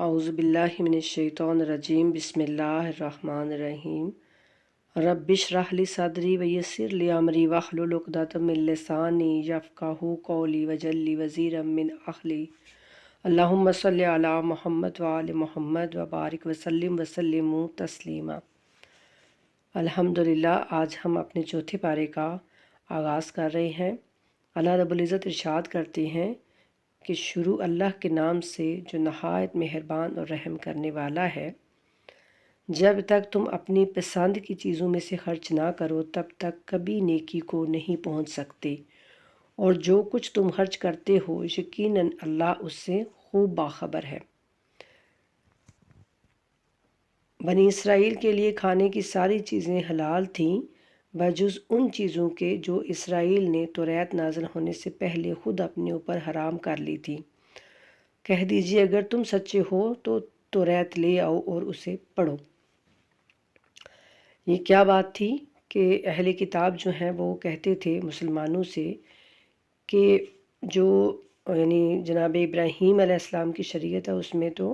اعوذ باللہ من الشیطان الرجیم بسم اللہ الرحمن الرحیم رب اشرح لی صدری ویسر لی امری واحلل عقدۃ من لسانی یفقہوا قولی واجعل لی وزیرا من اہلی اللہم صلی علی محمد وآل محمد وبارک وسلم تسلیما۔ الحمدللہ، آج ہم اپنے چوتھے پارے کا آغاز کر رہے ہیں۔ اللہ رب العزت ارشاد کرتے ہیں کہ شروع اللہ کے نام سے جو نہایت مہربان اور رحم کرنے والا ہے۔ جب تک تم اپنی پسند کی چیزوں میں سے خرچ نہ کرو تب تک کبھی نیکی کو نہیں پہنچ سکتے، اور جو کچھ تم خرچ کرتے ہو یقیناً اللہ اس سے خوب باخبر ہے۔ بنی اسرائیل کے لیے کھانے کی ساری چیزیں حلال تھیں بجز ان چیزوں کے جو اسرائیل نے توریت نازل ہونے سے پہلے خود اپنے اوپر حرام کر لی تھی۔ کہہ دیجیے اگر تم سچے ہو تو توریت لے آؤ اور اسے پڑھو۔ یہ کیا بات تھی کہ اہل کتاب جو ہیں وہ کہتے تھے مسلمانوں سے کہ جو جناب ابراہیم علیہ السلام کی شریعت ہے اس میں تو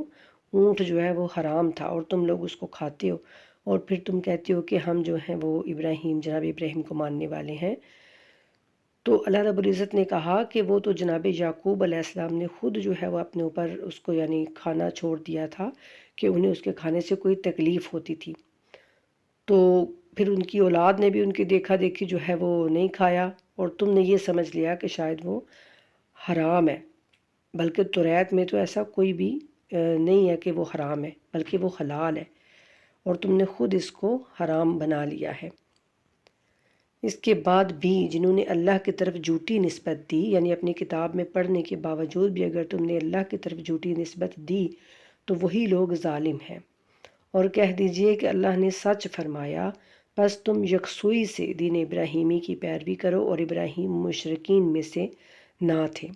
اونٹ جو ہے وہ حرام تھا اور تم لوگ اس کو کھاتے ہو، اور پھر تم کہتے ہو کہ ہم جو ہیں وہ جناب ابراہیم کو ماننے والے ہیں۔ تو اللہ رب العزت نے کہا کہ وہ تو جناب یعقوب علیہ السلام نے خود جو ہے وہ اپنے اوپر اس کو کھانا چھوڑ دیا تھا کہ انہیں اس کے کھانے سے کوئی تکلیف ہوتی تھی، تو پھر ان کی اولاد نے بھی ان کی دیکھا دیکھی جو ہے وہ نہیں کھایا، اور تم نے یہ سمجھ لیا کہ شاید وہ حرام ہے، بلکہ توریت میں تو ایسا کوئی بھی نہیں ہے کہ وہ حرام ہے، بلکہ وہ حلال ہے، اور تم نے خود اس کو حرام بنا لیا ہے۔ اس کے بعد بھی جنہوں نے اللہ کی طرف جھوٹی نسبت دی، یعنی اپنی کتاب میں پڑھنے کے باوجود بھی اگر تم نے اللہ کی طرف جھوٹی نسبت دی تو وہی لوگ ظالم ہیں۔ اور کہہ دیجئے کہ اللہ نے سچ فرمایا، پس تم یکسوئی سے دین ابراہیمی کی پیروی کرو، اور ابراہیم مشرکین میں سے نہ تھے۔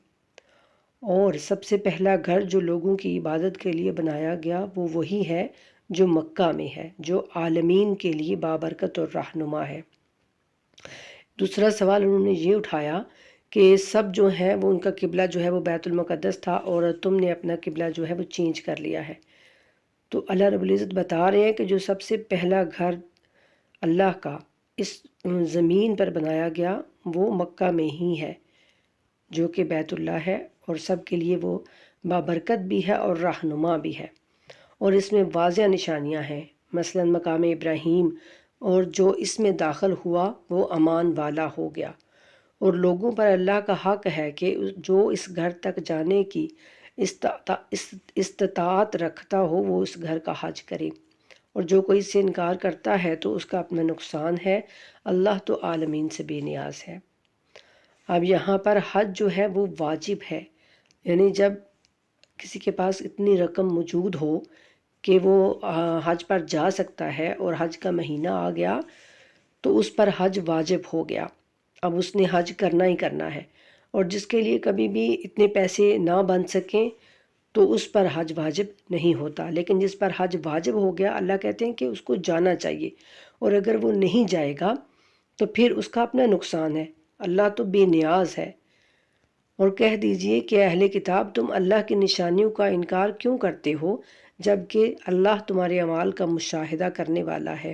اور سب سے پہلا گھر جو لوگوں کی عبادت کے لیے بنایا گیا وہ وہی ہے جو مکہ میں ہے، جو عالمین کے لیے بابرکت اور رہنما ہے۔ دوسرا سوال انہوں نے یہ اٹھایا کہ سب جو ہیں وہ ان کا قبلہ جو ہے وہ بیت المقدس تھا اور تم نے اپنا قبلہ جو ہے وہ چینج کر لیا ہے۔ تو اللہ رب العزت بتا رہے ہیں کہ جو سب سے پہلا گھر اللہ کا اس زمین پر بنایا گیا وہ مکہ میں ہی ہے، جو کہ بیت اللہ ہے، اور سب کے لیے وہ بابرکت بھی ہے اور رہنما بھی ہے، اور اس میں واضح نشانیاں ہیں، مثلا مقام ابراہیم، اور جو اس میں داخل ہوا وہ امان والا ہو گیا، اور لوگوں پر اللہ کا حق ہے کہ جو اس گھر تک جانے کی استطاعت رکھتا ہو وہ اس گھر کا حج کرے، اور جو کوئی اس سے انکار کرتا ہے تو اس کا اپنا نقصان ہے، اللہ تو عالمین سے بے نیاز ہے۔ اب یہاں پر حج جو ہے وہ واجب ہے، یعنی جب کسی کے پاس اتنی رقم موجود ہو کہ وہ حج پر جا سکتا ہے اور حج کا مہینہ آ گیا تو اس پر حج واجب ہو گیا، اب اس نے حج کرنا ہی کرنا ہے، اور جس کے لیے کبھی بھی اتنے پیسے نہ بن سکیں تو اس پر حج واجب نہیں ہوتا، لیکن جس پر حج واجب ہو گیا اللہ کہتے ہیں کہ اس کو جانا چاہیے، اور اگر وہ نہیں جائے گا تو پھر اس کا اپنا نقصان ہے، اللہ تو بے نیاز ہے۔ اور کہہ دیجئے کہ اہل کتاب تم اللہ کی نشانیوں کا انکار کیوں کرتے ہو جبکہ اللہ تمہارے اعمال کا مشاہدہ کرنے والا ہے۔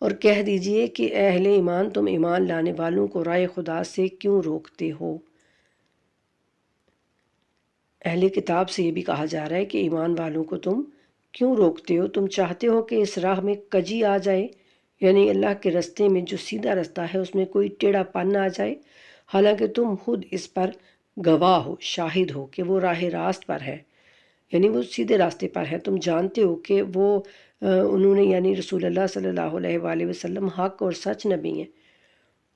اور کہہ دیجئے کہ اے اہل ایمان تم ایمان لانے والوں کو راہ خدا سے کیوں روکتے ہو۔ اہل کتاب سے یہ بھی کہا جا رہا ہے کہ ایمان والوں کو تم کیوں روکتے ہو، تم چاہتے ہو کہ اس راہ میں کجی آ جائے، یعنی اللہ کے رستے میں جو سیدھا رستہ ہے اس میں کوئی ٹیڑھا پن آ جائے، حالانکہ تم خود اس پر گواہ ہو، شاہد ہو کہ وہ راہ راست پر ہے، یعنی وہ سیدھے راستے پر ہے، تم جانتے ہو کہ وہ انہوں نے یعنی رسول اللہ صلی اللہ علیہ وآلہ وسلم حق اور سچ نبی ہیں،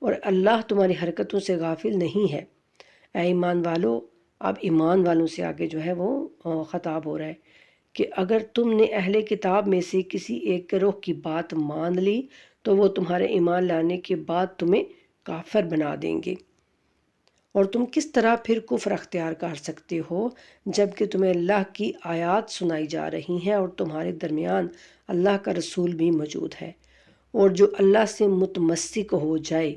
اور اللہ تمہاری حرکتوں سے غافل نہیں ہے۔ اے ایمان والو، اب ایمان والوں سے آگے جو ہے وہ خطاب ہو رہا ہے کہ اگر تم نے اہل کتاب میں سے کسی ایک گروہ کی بات مان لی تو وہ تمہارے ایمان لانے کے بعد تمہیں کافر بنا دیں گے، اور تم کس طرح پھر کفر اختیار کر سکتے ہو جبکہ تمہیں اللہ کی آیات سنائی جا رہی ہیں اور تمہارے درمیان اللہ کا رسول بھی موجود ہے، اور جو اللہ سے متمسک ہو جائے،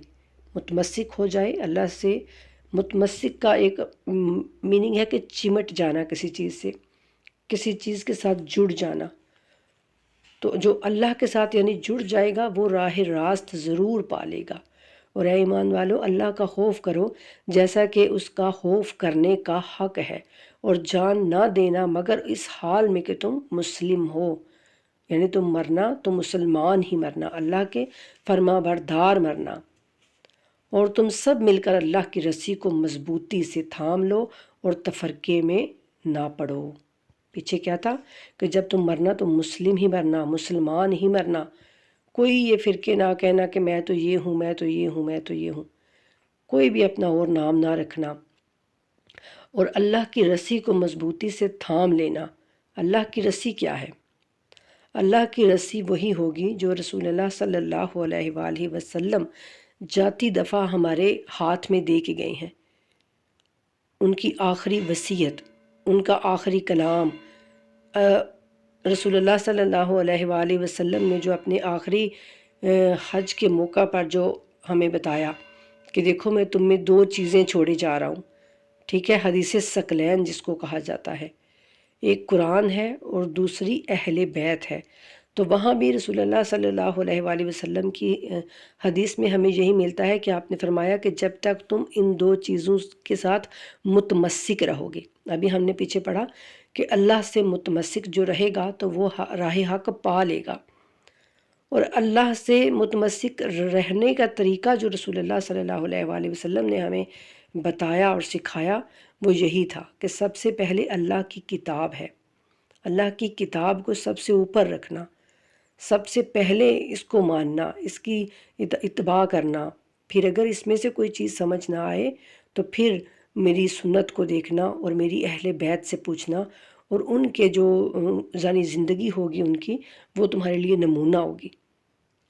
اللہ سے متمسک کا ایک میننگ ہے کہ چمٹ جانا کسی چیز سے، کسی چیز کے ساتھ جڑ جانا، تو جو اللہ کے ساتھ یعنی جڑ جائے گا وہ راہ راست ضرور پالے گا۔ اور اے ایمان والو، اللہ کا خوف کرو جیسا کہ اس کا خوف کرنے کا حق ہے، اور جان نہ دینا مگر اس حال میں کہ تم مسلم ہو، یعنی تم مرنا تو مسلمان ہی مرنا، اللہ کے فرما بردار مرنا۔ اور تم سب مل کر اللہ کی رسی کو مضبوطی سے تھام لو اور تفرقے میں نہ پڑو۔ پیچھے کیا تھا کہ جب تم مرنا تو مسلم ہی مرنا، مسلمان ہی مرنا، کوئی یہ فرقے نہ کہنا کہ میں تو یہ ہوں، میں تو یہ ہوں، میں تو یہ ہوں، کوئی بھی اپنا اور نام نہ رکھنا، اور اللہ کی رسی کو مضبوطی سے تھام لینا۔ اللہ کی رسی کیا ہے؟ اللہ کی رسی وہی ہوگی جو رسول اللہ صلی اللہ علیہ وآلہ وسلم جاتی دفعہ ہمارے ہاتھ میں دے کے گئے ہیں، ان کی آخری وصیت، ان کا آخری کلام، رسول اللہ صلی اللہ علیہ وآلہ وسلم نے جو اپنے آخری حج کے موقع پر جو ہمیں بتایا کہ دیکھو میں تم میں 2 چیزیں چھوڑے جا رہا ہوں، ٹھیک ہے، حدیث ثقلین جس کو کہا جاتا ہے، ایک قرآن ہے اور دوسری اہل بیت ہے۔ تو وہاں بھی رسول اللہ صلی اللہ علیہ وآلہ وسلم کی حدیث میں ہمیں یہی ملتا ہے کہ آپ نے فرمایا کہ جب تک تم ان 2 چیزوں کے ساتھ متمسک رہو گے، ابھی ہم نے پیچھے پڑھا کہ اللہ سے متمسک جو رہے گا تو وہ راہ حق پا لے گا، اور اللہ سے متمسک رہنے کا طریقہ جو رسول اللہ صلی اللہ علیہ وآلہ وسلم نے ہمیں بتایا اور سکھایا وہ یہی تھا کہ سب سے پہلے اللہ کی کتاب ہے، اللہ کی کتاب کو سب سے اوپر رکھنا، سب سے پہلے اس کو ماننا، اس کی اتباع کرنا، پھر اگر اس میں سے کوئی چیز سمجھ نہ آئے تو پھر میری سنت کو دیکھنا اور میری اہل بیت سے پوچھنا، اور ان کے جو یعنی زندگی ہوگی ان کی، وہ تمہارے لیے نمونہ ہوگی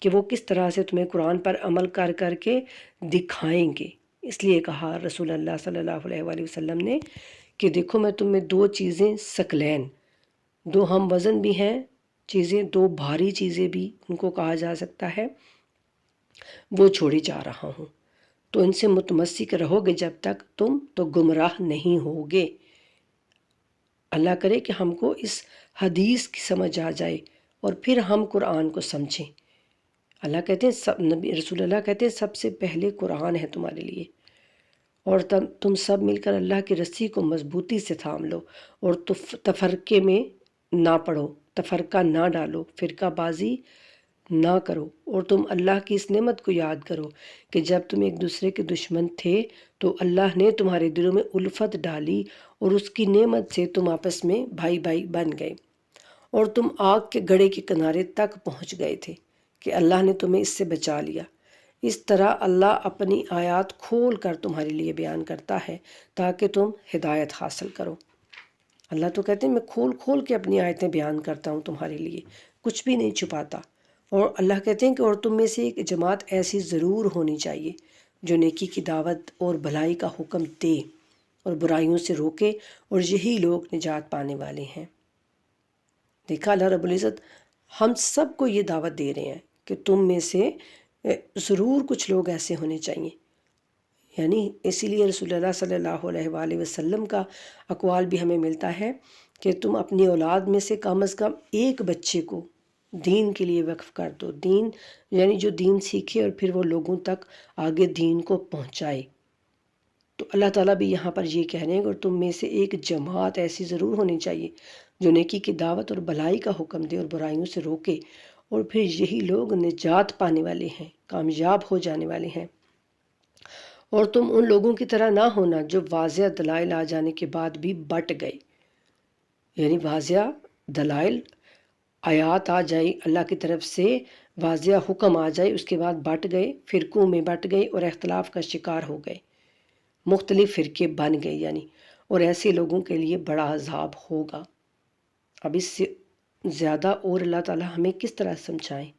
کہ وہ کس طرح سے تمہیں قرآن پر عمل کر کر کے دکھائیں گے۔ اس لیے کہا رسول اللہ صلی اللہ علیہ وآلہ وسلم نے کہ دیکھو میں تم میں 2 چیزیں ثقلین، 2 ہم وزن بھی ہیں چیزیں، 2 بھاری چیزیں بھی ان کو کہا جا سکتا ہے، وہ چھوڑی جا رہا ہوں، تو ان سے متمسک رہو گے جب تک تم تو گمراہ نہیں ہوگے۔ اللہ کرے کہ ہم کو اس حدیث کی سمجھ آ جائے اور پھر ہم قرآن کو سمجھیں۔ اللہ کہتے ہیں نبی رسول اللہ کہتے ہیں سب سے پہلے قرآن ہے تمہارے لیے، اور تم سب مل کر اللہ کی رسی کو مضبوطی سے تھام لو اور تفرقے میں نہ پڑو، تفرقہ نہ ڈالو، فرقہ بازی نہ کرو، اور تم اللہ کی اس نعمت کو یاد کرو کہ جب تم ایک دوسرے کے دشمن تھے تو اللہ نے تمہارے دلوں میں الفت ڈالی اور اس کی نعمت سے تم آپس میں بھائی بھائی بن گئے، اور تم آگ کے گڑھے کے کنارے تک پہنچ گئے تھے کہ اللہ نے تمہیں اس سے بچا لیا۔ اس طرح اللہ اپنی آیات کھول کر تمہارے لیے بیان کرتا ہے تاکہ تم ہدایت حاصل کرو۔ اللہ تو کہتے ہیں میں کھول کھول کے اپنی آیتیں بیان کرتا ہوں تمہارے لیے، کچھ بھی نہیں چھپاتا۔ اور اللہ کہتے ہیں کہ اور تم میں سے ایک جماعت ایسی ضرور ہونی چاہیے جو نیکی کی دعوت اور بھلائی کا حکم دے اور برائیوں سے روکے، اور یہی لوگ نجات پانے والے ہیں۔ دیکھا اللہ رب العزت ہم سب کو یہ دعوت دے رہے ہیں کہ تم میں سے ضرور کچھ لوگ ایسے ہونے چاہیے، یعنی اسی لیے رسول اللہ صلی اللہ علیہ وآلہ وسلم کا اقوال بھی ہمیں ملتا ہے کہ تم اپنی اولاد میں سے کم از کم ایک بچے کو دین کے لیے وقف کر دو، دین یعنی جو دین سیکھے اور پھر وہ لوگوں تک آگے دین کو پہنچائے۔ تو اللہ تعالیٰ بھی یہاں پر یہ کہہ رہے ہیں کہ تم میں سے ایک جماعت ایسی ضرور ہونی چاہیے جو نیکی کی دعوت اور بھلائی کا حکم دے اور برائیوں سے روکے، اور پھر یہی لوگ نجات پانے والے ہیں، کامیاب ہو جانے والے ہیں۔ اور تم ان لوگوں کی طرح نہ ہونا جو واضح دلائل آ جانے کے بعد بھی بٹ گئے، یعنی واضح دلائل آیات آ جائی اللہ کی طرف سے، واضح حکم آ جائے، اس کے بعد بٹ گئے، فرقوں میں بٹ گئے اور اختلاف کا شکار ہو گئے، مختلف فرقے بن گئے یعنی، اور ایسے لوگوں کے لیے بڑا عذاب ہوگا۔ اب اس سے زیادہ اور اللہ تعالیٰ ہمیں کس طرح سمجھائیں؟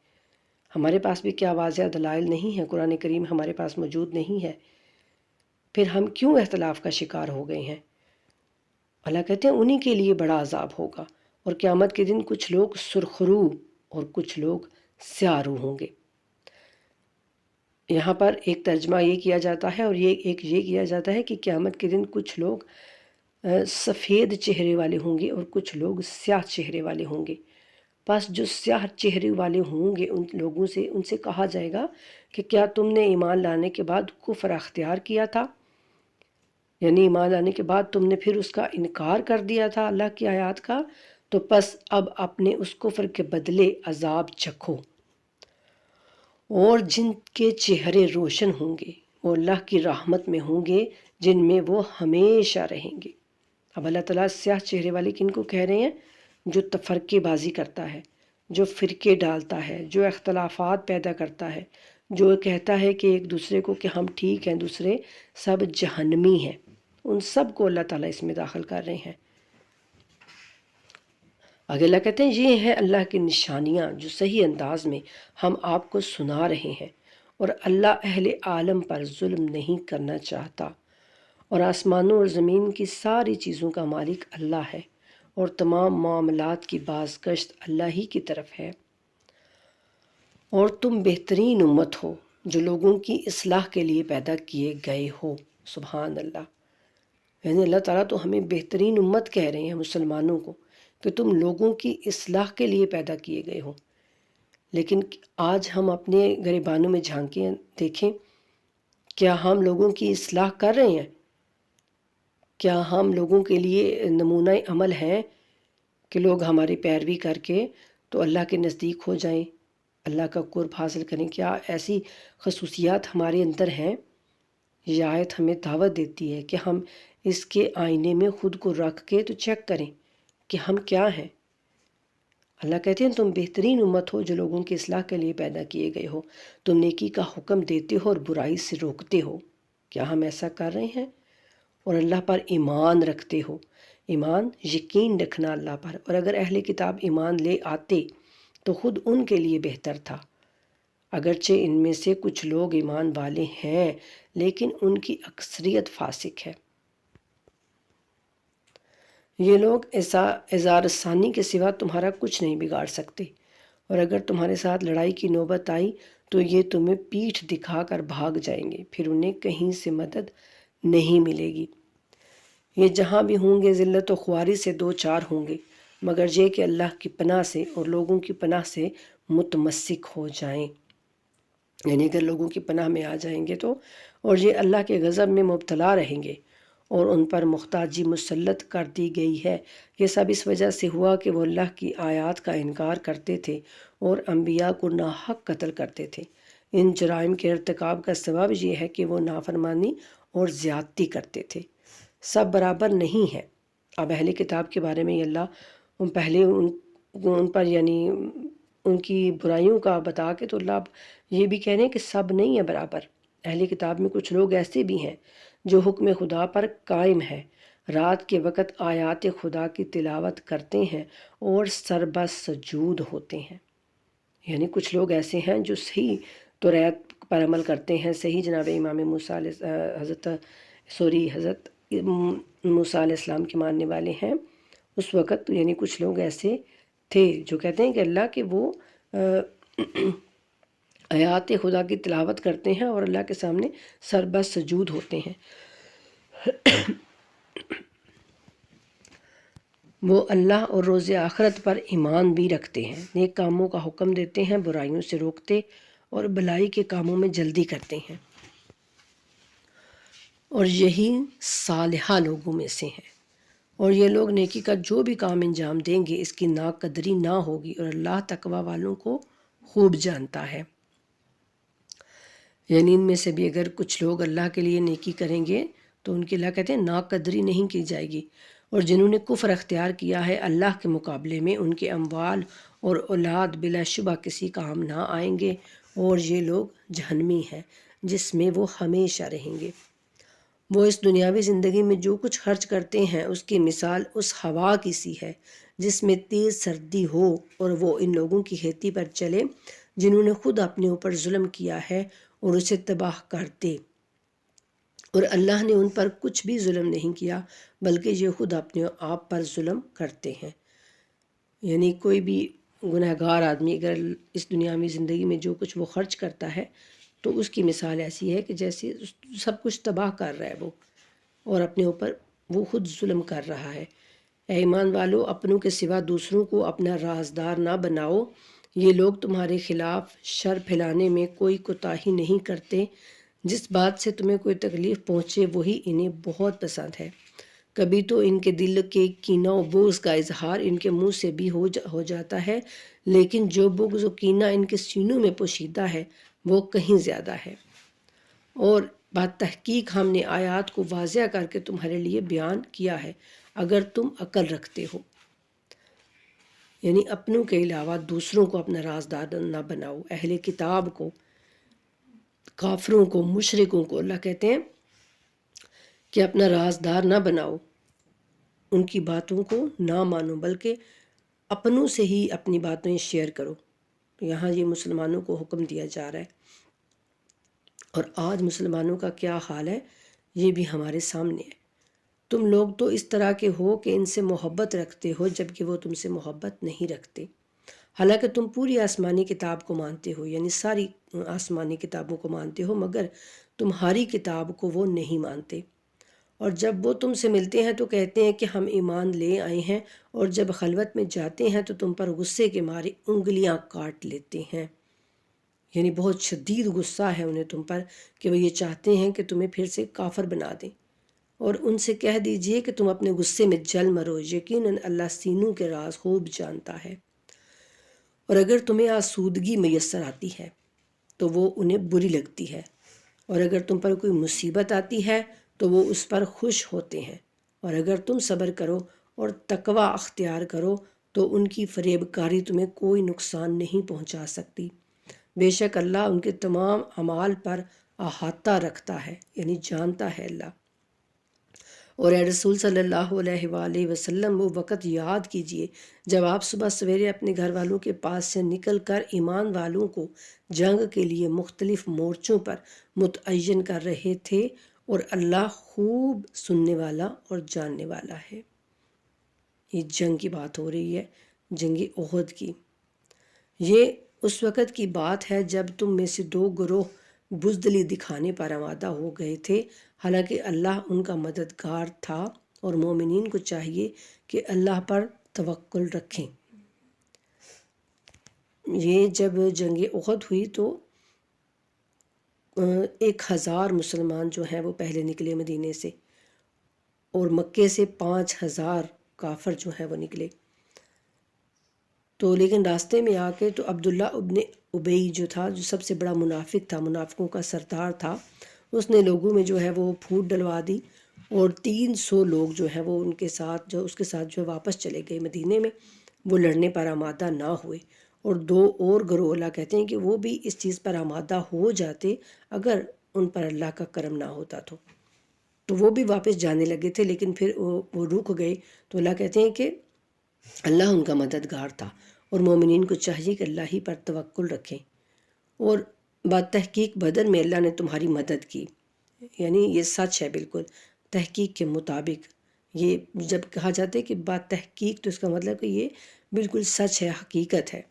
ہمارے پاس بھی کیا واضح دلائل نہیں ہے؟ قرآن کریم ہمارے پاس موجود نہیں ہے، پھر ہم کیوں اختلاف کا شکار ہو گئے ہیں؟ اللہ کہتے ہیں انہی کے لیے بڑا عذاب ہوگا، اور قیامت کے دن کچھ لوگ سرخرو اور کچھ لوگ سیاہ رو ہوں گے۔ یہاں پر ایک ترجمہ یہ کیا جاتا ہے اور یہ کیا جاتا ہے کہ قیامت کے دن کچھ لوگ سفید چہرے والے ہوں گے اور کچھ لوگ سیاہ چہرے والے ہوں گے۔ پس جو سیاہ چہرے والے ہوں گے ان لوگوں سے، ان سے کہا جائے گا کہ کیا تم نے ایمان لانے کے بعد کفر اختیار کیا تھا؟ یعنی ایمان لانے کے بعد تم نے پھر اس کا انکار کر دیا تھا اللہ کی آیات کا، تو پس اب اپنے اس کفر کے بدلے عذاب چکھو۔ اور جن کے چہرے روشن ہوں گے وہ اللہ کی رحمت میں ہوں گے، جن میں وہ ہمیشہ رہیں گے۔ اب اللہ تعالیٰ سیاہ چہرے والے کن کو کہہ رہے ہیں؟ جو تفرقے بازی کرتا ہے، جو فرقے ڈالتا ہے، جو اختلافات پیدا کرتا ہے، جو کہتا ہے کہ ایک دوسرے کو کہ ہم ٹھیک ہیں دوسرے سب جہنمی ہیں، ان سب کو اللہ تعالیٰ اس میں داخل کر رہے ہیں۔ آگے اللہ کہتے ہیں یہ ہے اللہ کی نشانیاں جو صحیح انداز میں ہم آپ کو سنا رہے ہیں، اور اللہ اہل عالم پر ظلم نہیں کرنا چاہتا، اور آسمانوں اور زمین کی ساری چیزوں کا مالک اللہ ہے، اور تمام معاملات کی بازگشت اللہ ہی کی طرف ہے۔ اور تم بہترین امت ہو جو لوگوں کی اصلاح کے لیے پیدا کیے گئے ہو۔ سبحان اللہ، یعنی اللہ تعالیٰ تو ہمیں بہترین امت کہہ رہے ہیں مسلمانوں کو کہ تم لوگوں کی اصلاح کے لیے پیدا کیے گئے ہو۔ لیکن آج ہم اپنے گریبانوں میں جھانکیں، دیکھیں کیا ہم لوگوں کی اصلاح کر رہے ہیں؟ کیا ہم لوگوں کے لیے نمونہ عمل ہیں کہ لوگ ہماری پیروی کر کے تو اللہ کے نزدیک ہو جائیں، اللہ کا قرب حاصل کریں؟ کیا ایسی خصوصیات ہمارے اندر ہیں؟ یہ آیت ہمیں دعوت دیتی ہے کہ ہم اس کے آئینے میں خود کو رکھ کے تو چیک کریں کہ ہم کیا ہیں۔ اللہ کہتے ہیں تم بہترین امت ہو جو لوگوں کی اصلاح کے لیے پیدا کیے گئے ہو، تم نیکی کا حکم دیتے ہو اور برائی سے روکتے ہو۔ کیا ہم ایسا کر رہے ہیں؟ اور اللہ پر ایمان رکھتے ہو۔ ایمان یقین رکھنا اللہ پر، اور اگر اہل کتاب ایمان لے آتے تو خود ان کے لیے بہتر تھا، اگرچہ ان میں سے کچھ لوگ ایمان والے ہیں لیکن ان کی اکثریت فاسق ہے۔ یہ لوگ اظہار ثانی کے سوا تمہارا کچھ نہیں بگاڑ سکتے، اور اگر تمہارے ساتھ لڑائی کی نوبت آئی تو یہ تمہیں پیٹھ دکھا کر بھاگ جائیں گے، پھر انہیں کہیں سے مدد نہیں ملے گی۔ یہ جہاں بھی ہوں گے ذلت و خواری سے دو چار ہوں گے، مگر یہ کہ اللہ کی پناہ سے اور لوگوں کی پناہ سے متمسک ہو جائیں، یعنی اگر لوگوں کی پناہ میں آ جائیں گے تو، اور یہ اللہ کے غضب میں مبتلا رہیں گے، اور ان پر محتاجی مسلط کر دی گئی ہے۔ یہ سب اس وجہ سے ہوا کہ وہ اللہ کی آیات کا انکار کرتے تھے اور انبیاء کو ناحق قتل کرتے تھے۔ ان جرائم کے ارتکاب کا سبب یہ ہے کہ وہ نافرمانی اور زیادتی کرتے تھے۔ سب برابر نہیں ہے۔ اب اہل کتاب کے بارے میں اللہ پہلے ان پر یعنی ان کی برائیوں کا بتا کے تو اللہ یہ بھی کہہ رہے ہیں کہ سب نہیں ہے برابر۔ اہل کتاب میں کچھ لوگ ایسے بھی ہیں جو حکم خدا پر قائم ہے، رات کے وقت آیات خدا کی تلاوت کرتے ہیں اور سربہ سجود ہوتے ہیں۔ یعنی کچھ لوگ ایسے ہیں جو صحیح توریت پر عمل کرتے ہیں، صحیح جناب امام موسیٰ حضرت موسیٰ علیہ السلام کے ماننے والے ہیں۔ اس وقت یعنی کچھ لوگ ایسے تھے جو کہتے ہیں کہ اللہ کے وہ آیات خدا کی تلاوت کرتے ہیں اور اللہ کے سامنے سربہ سجود ہوتے ہیں۔ وہ اللہ اور روز آخرت پر ایمان بھی رکھتے ہیں، نیک کاموں کا حکم دیتے ہیں، برائیوں سے روکتے اور بھلائی کے کاموں میں جلدی کرتے ہیں، اور یہی صالحہ لوگوں میں سے ہیں۔ اور یہ لوگ نیکی کا جو بھی کام انجام دیں گے اس کی ناقدری نہ ہوگی، اور اللہ تقوی والوں کو خوب جانتا ہے۔ یعنی ان میں سے بھی اگر کچھ لوگ اللہ کے لیے نیکی کریں گے تو ان کی اللہ کہتے ہیں ناقدری نہیں کی جائے گی، اور جنہوں نے کفر اختیار کیا ہے اللہ کے مقابلے میں ان کے اموال اور اولاد بلا شبہ کسی کام نہ آئیں گے، اور یہ لوگ جہنمی ہیں جس میں وہ ہمیشہ رہیں گے۔ وہ اس دنیاوی زندگی میں جو کچھ خرچ کرتے ہیں اس کی مثال اس ہوا کی سی ہے جس میں تیز سردی ہو، اور وہ ان لوگوں کی کھیتی پر چلے جنہوں نے خود اپنے اوپر ظلم کیا ہے اور اسے تباہ کر دے، اور اللہ نے ان پر کچھ بھی ظلم نہیں کیا بلکہ یہ خود اپنے آپ پر ظلم کرتے ہیں۔ یعنی کوئی بھی گنہگار آدمی اگر اس دنیاوی زندگی میں جو کچھ وہ خرچ کرتا ہے تو اس کی مثال ایسی ہے کہ جیسے سب کچھ تباہ کر رہا ہے وہ، اور اپنے اوپر وہ خود ظلم کر رہا ہے۔ اے ایمان والو، اپنوں کے سوا دوسروں کو اپنا رازدار نہ بناؤ، یہ لوگ تمہارے خلاف شر پھیلانے میں کوئی کوتاہی نہیں کرتے، جس بات سے تمہیں کوئی تکلیف پہنچے وہی انہیں بہت پسند ہے۔ کبھی تو ان کے دل کے کینہ و بغض کا اظہار ان کے منہ سے بھی ہو جاتا ہے، لیکن جو بغض و کینہ ان کے سینوں میں پوشیدہ ہے وہ کہیں زیادہ ہے۔ اور بات تحقیق ہم نے آیات کو واضح کر کے تمہارے لیے بیان کیا ہے اگر تم عقل رکھتے ہو۔ یعنی اپنوں کے علاوہ دوسروں کو اپنا رازدار نہ بناؤ۔ اہل کتاب کو، کافروں کو، مشرکوں کو اللہ کہتے ہیں کہ اپنا رازدار نہ بناؤ، ان کی باتوں کو نہ مانو، بلکہ اپنوں سے ہی اپنی باتیں شیئر کرو۔ یہاں یہ مسلمانوں کو حکم دیا جا رہا ہے، اور آج مسلمانوں کا کیا حال ہے یہ بھی ہمارے سامنے ہے۔ تم لوگ تو اس طرح کے ہو کہ ان سے محبت رکھتے ہو جبکہ وہ تم سے محبت نہیں رکھتے، حالانکہ تم پوری آسمانی کتاب کو مانتے ہو، یعنی ساری آسمانی کتابوں کو مانتے ہو، مگر تمہاری کتاب کو وہ نہیں مانتے۔ اور جب وہ تم سے ملتے ہیں تو کہتے ہیں کہ ہم ایمان لے آئے ہیں، اور جب خلوت میں جاتے ہیں تو تم پر غصے کے مارے انگلیاں کاٹ لیتے ہیں۔ یعنی بہت شدید غصہ ہے انہیں تم پر کہ وہ یہ چاہتے ہیں کہ تمہیں پھر سے کافر بنا دیں۔ اور ان سے کہہ دیجئے کہ تم اپنے غصے میں جل مرو، یقیناً اللہ سینوں کے راز خوب جانتا ہے۔ اور اگر تمہیں آسودگی میسر آتی ہے تو وہ انہیں بری لگتی ہے، اور اگر تم پر کوئی مصیبت آتی ہے تو وہ اس پر خوش ہوتے ہیں، اور اگر تم صبر کرو اور تقوی اختیار کرو تو ان کی فریب کاری تمہیں کوئی نقصان نہیں پہنچا سکتی۔ بے شک اللہ ان کے تمام اعمال پر احاطہ رکھتا ہے، یعنی جانتا ہے اللہ۔ اور اے رسول صلی اللہ علیہ وآلہ وسلم، وہ وقت یاد کیجئے جب آپ صبح سویرے اپنے گھر والوں کے پاس سے نکل کر ایمان والوں کو جنگ کے لیے مختلف مورچوں پر متعین کر رہے تھے، اور اللہ خوب سننے والا اور جاننے والا ہے۔ یہ جنگ کی بات ہو رہی ہے، جنگ احد کی۔ یہ اس وقت کی بات ہے جب تم میں سے دو گروہ بزدلی دکھانے پر آمادہ ہو گئے تھے، حالانکہ اللہ ان کا مددگار تھا، اور مومنین کو چاہیے کہ اللہ پر توکل رکھیں۔ یہ جب جنگ احد ہوئی تو 1000 مسلمان جو ہیں وہ پہلے نکلے مدینے سے، اور مکے سے 5000 کافر جو ہیں وہ نکلے۔ تو لیکن راستے میں آ کے تو عبداللہ ابن ابی جو تھا، جو سب سے بڑا منافق تھا، منافقوں کا سردار تھا، اس نے لوگوں میں جو ہے وہ پھوٹ ڈلوا دی، اور 300 لوگ جو ہیں وہ اس کے ساتھ جو واپس چلے گئے مدینے میں، وہ لڑنے پر آمادہ نہ ہوئے۔ اور 2 اور گروہ اللہ کہتے ہیں کہ وہ بھی اس چیز پر آمادہ ہو جاتے اگر ان پر اللہ کا کرم نہ ہوتا تو وہ بھی واپس جانے لگے تھے، لیکن پھر وہ رک گئے۔ تو اللہ کہتے ہیں کہ اللہ ان کا مددگار تھا، اور مومنین کو چاہیے کہ اللہ ہی پر توکل رکھیں۔ اور بات تحقیق بدر میں اللہ نے تمہاری مدد کی، یعنی یہ سچ ہے بالکل تحقیق کے مطابق۔ یہ جب کہا جاتا ہے کہ بات تحقیق تو اس کا مطلب کہ یہ بالکل سچ ہے، حقیقت ہے۔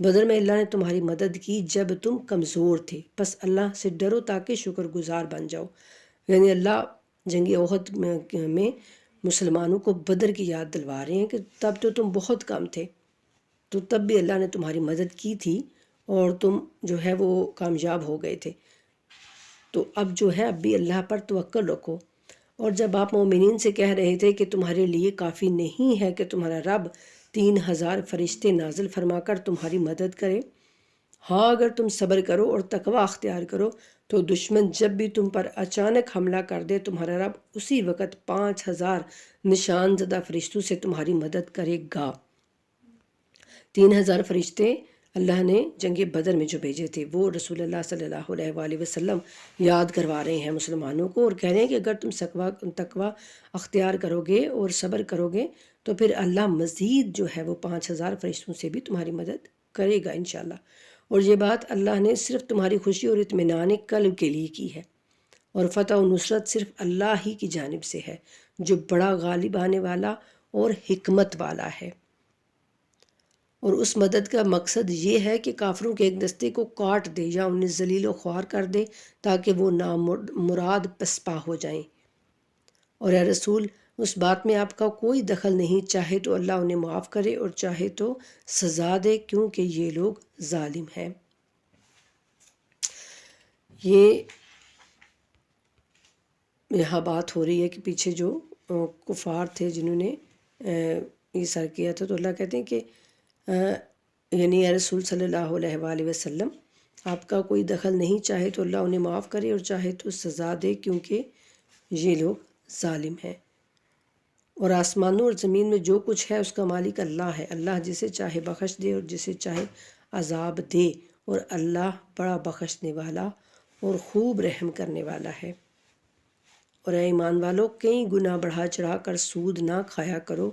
بدر میں اللہ نے تمہاری مدد کی جب تم کمزور تھے، بس اللہ سے ڈرو تاکہ شکر گزار بن جاؤ۔ یعنی اللہ جنگ احد میں مسلمانوں کو بدر کی یاد دلوا رہے ہیں کہ تب تو تم بہت کم تھے، تو تب بھی اللہ نے تمہاری مدد کی تھی اور تم جو ہے وہ کامیاب ہو گئے تھے۔ تو اب جو ہے اب بھی اللہ پر توکل رکھو۔ اور جب آپ مومنین سے کہہ رہے تھے کہ تمہارے لیے کافی نہیں ہے کہ تمہارا رب 3000 فرشتے نازل فرما کر تمہاری مدد کرے، ہاں اگر تم صبر کرو اور تقوی اختیار کرو تو دشمن جب بھی تم پر اچانک حملہ کر دے، تمہارا رب اسی وقت 5000 نشان زدہ فرشتوں سے تمہاری مدد کرے گا۔ 3000 فرشتے اللہ نے جنگ بدر میں جو بھیجے تھے وہ رسول اللہ صلی اللہ علیہ وآلہ وسلم یاد کروا رہے ہیں مسلمانوں کو، اور کہہ رہے ہیں کہ اگر تم تقوی اختیار کرو گے اور صبر کرو گے تو پھر اللہ مزید جو ہے وہ 5000 فرشتوں سے بھی تمہاری مدد کرے گا انشاءاللہ۔ اور یہ بات اللہ نے صرف تمہاری خوشی اور اطمینان قلب کے لیے کی ہے، اور فتح و نصرت صرف اللہ ہی کی جانب سے ہے جو بڑا غالب آنے والا اور حکمت والا ہے۔ اور اس مدد کا مقصد یہ ہے کہ کافروں کے ایک دستے کو کاٹ دے یا انہیں ذلیل و خوار کر دے تاکہ وہ نامراد پسپا ہو جائیں۔ اور اے رسول، اس بات میں آپ کا کوئی دخل نہیں، چاہے تو اللہ انہیں معاف کرے اور چاہے تو سزا دے، کیونکہ یہ لوگ ظالم ہیں۔ یہ یہاں بات ہو رہی ہے کہ پیچھے جو کفار تھے جنہوں نے یہ سر کیا تھا، تو اللہ کہتے ہیں کہ یعنی اے رسول صلی اللہ علیہ وآلہ وسلم، آپ کا کوئی دخل نہیں، چاہے تو اللہ انہیں معاف کرے اور چاہے تو سزا دے، کیونکہ یہ لوگ ظالم ہیں۔ اور آسمانوں اور زمین میں جو کچھ ہے اس کا مالک اللہ ہے، اللہ جسے چاہے بخش دے اور جسے چاہے عذاب دے، اور اللہ بڑا بخشنے والا اور خوب رحم کرنے والا ہے۔ اور اے ایمان والو، کئی گناہ بڑھا چڑھا کر سود نہ کھایا کرو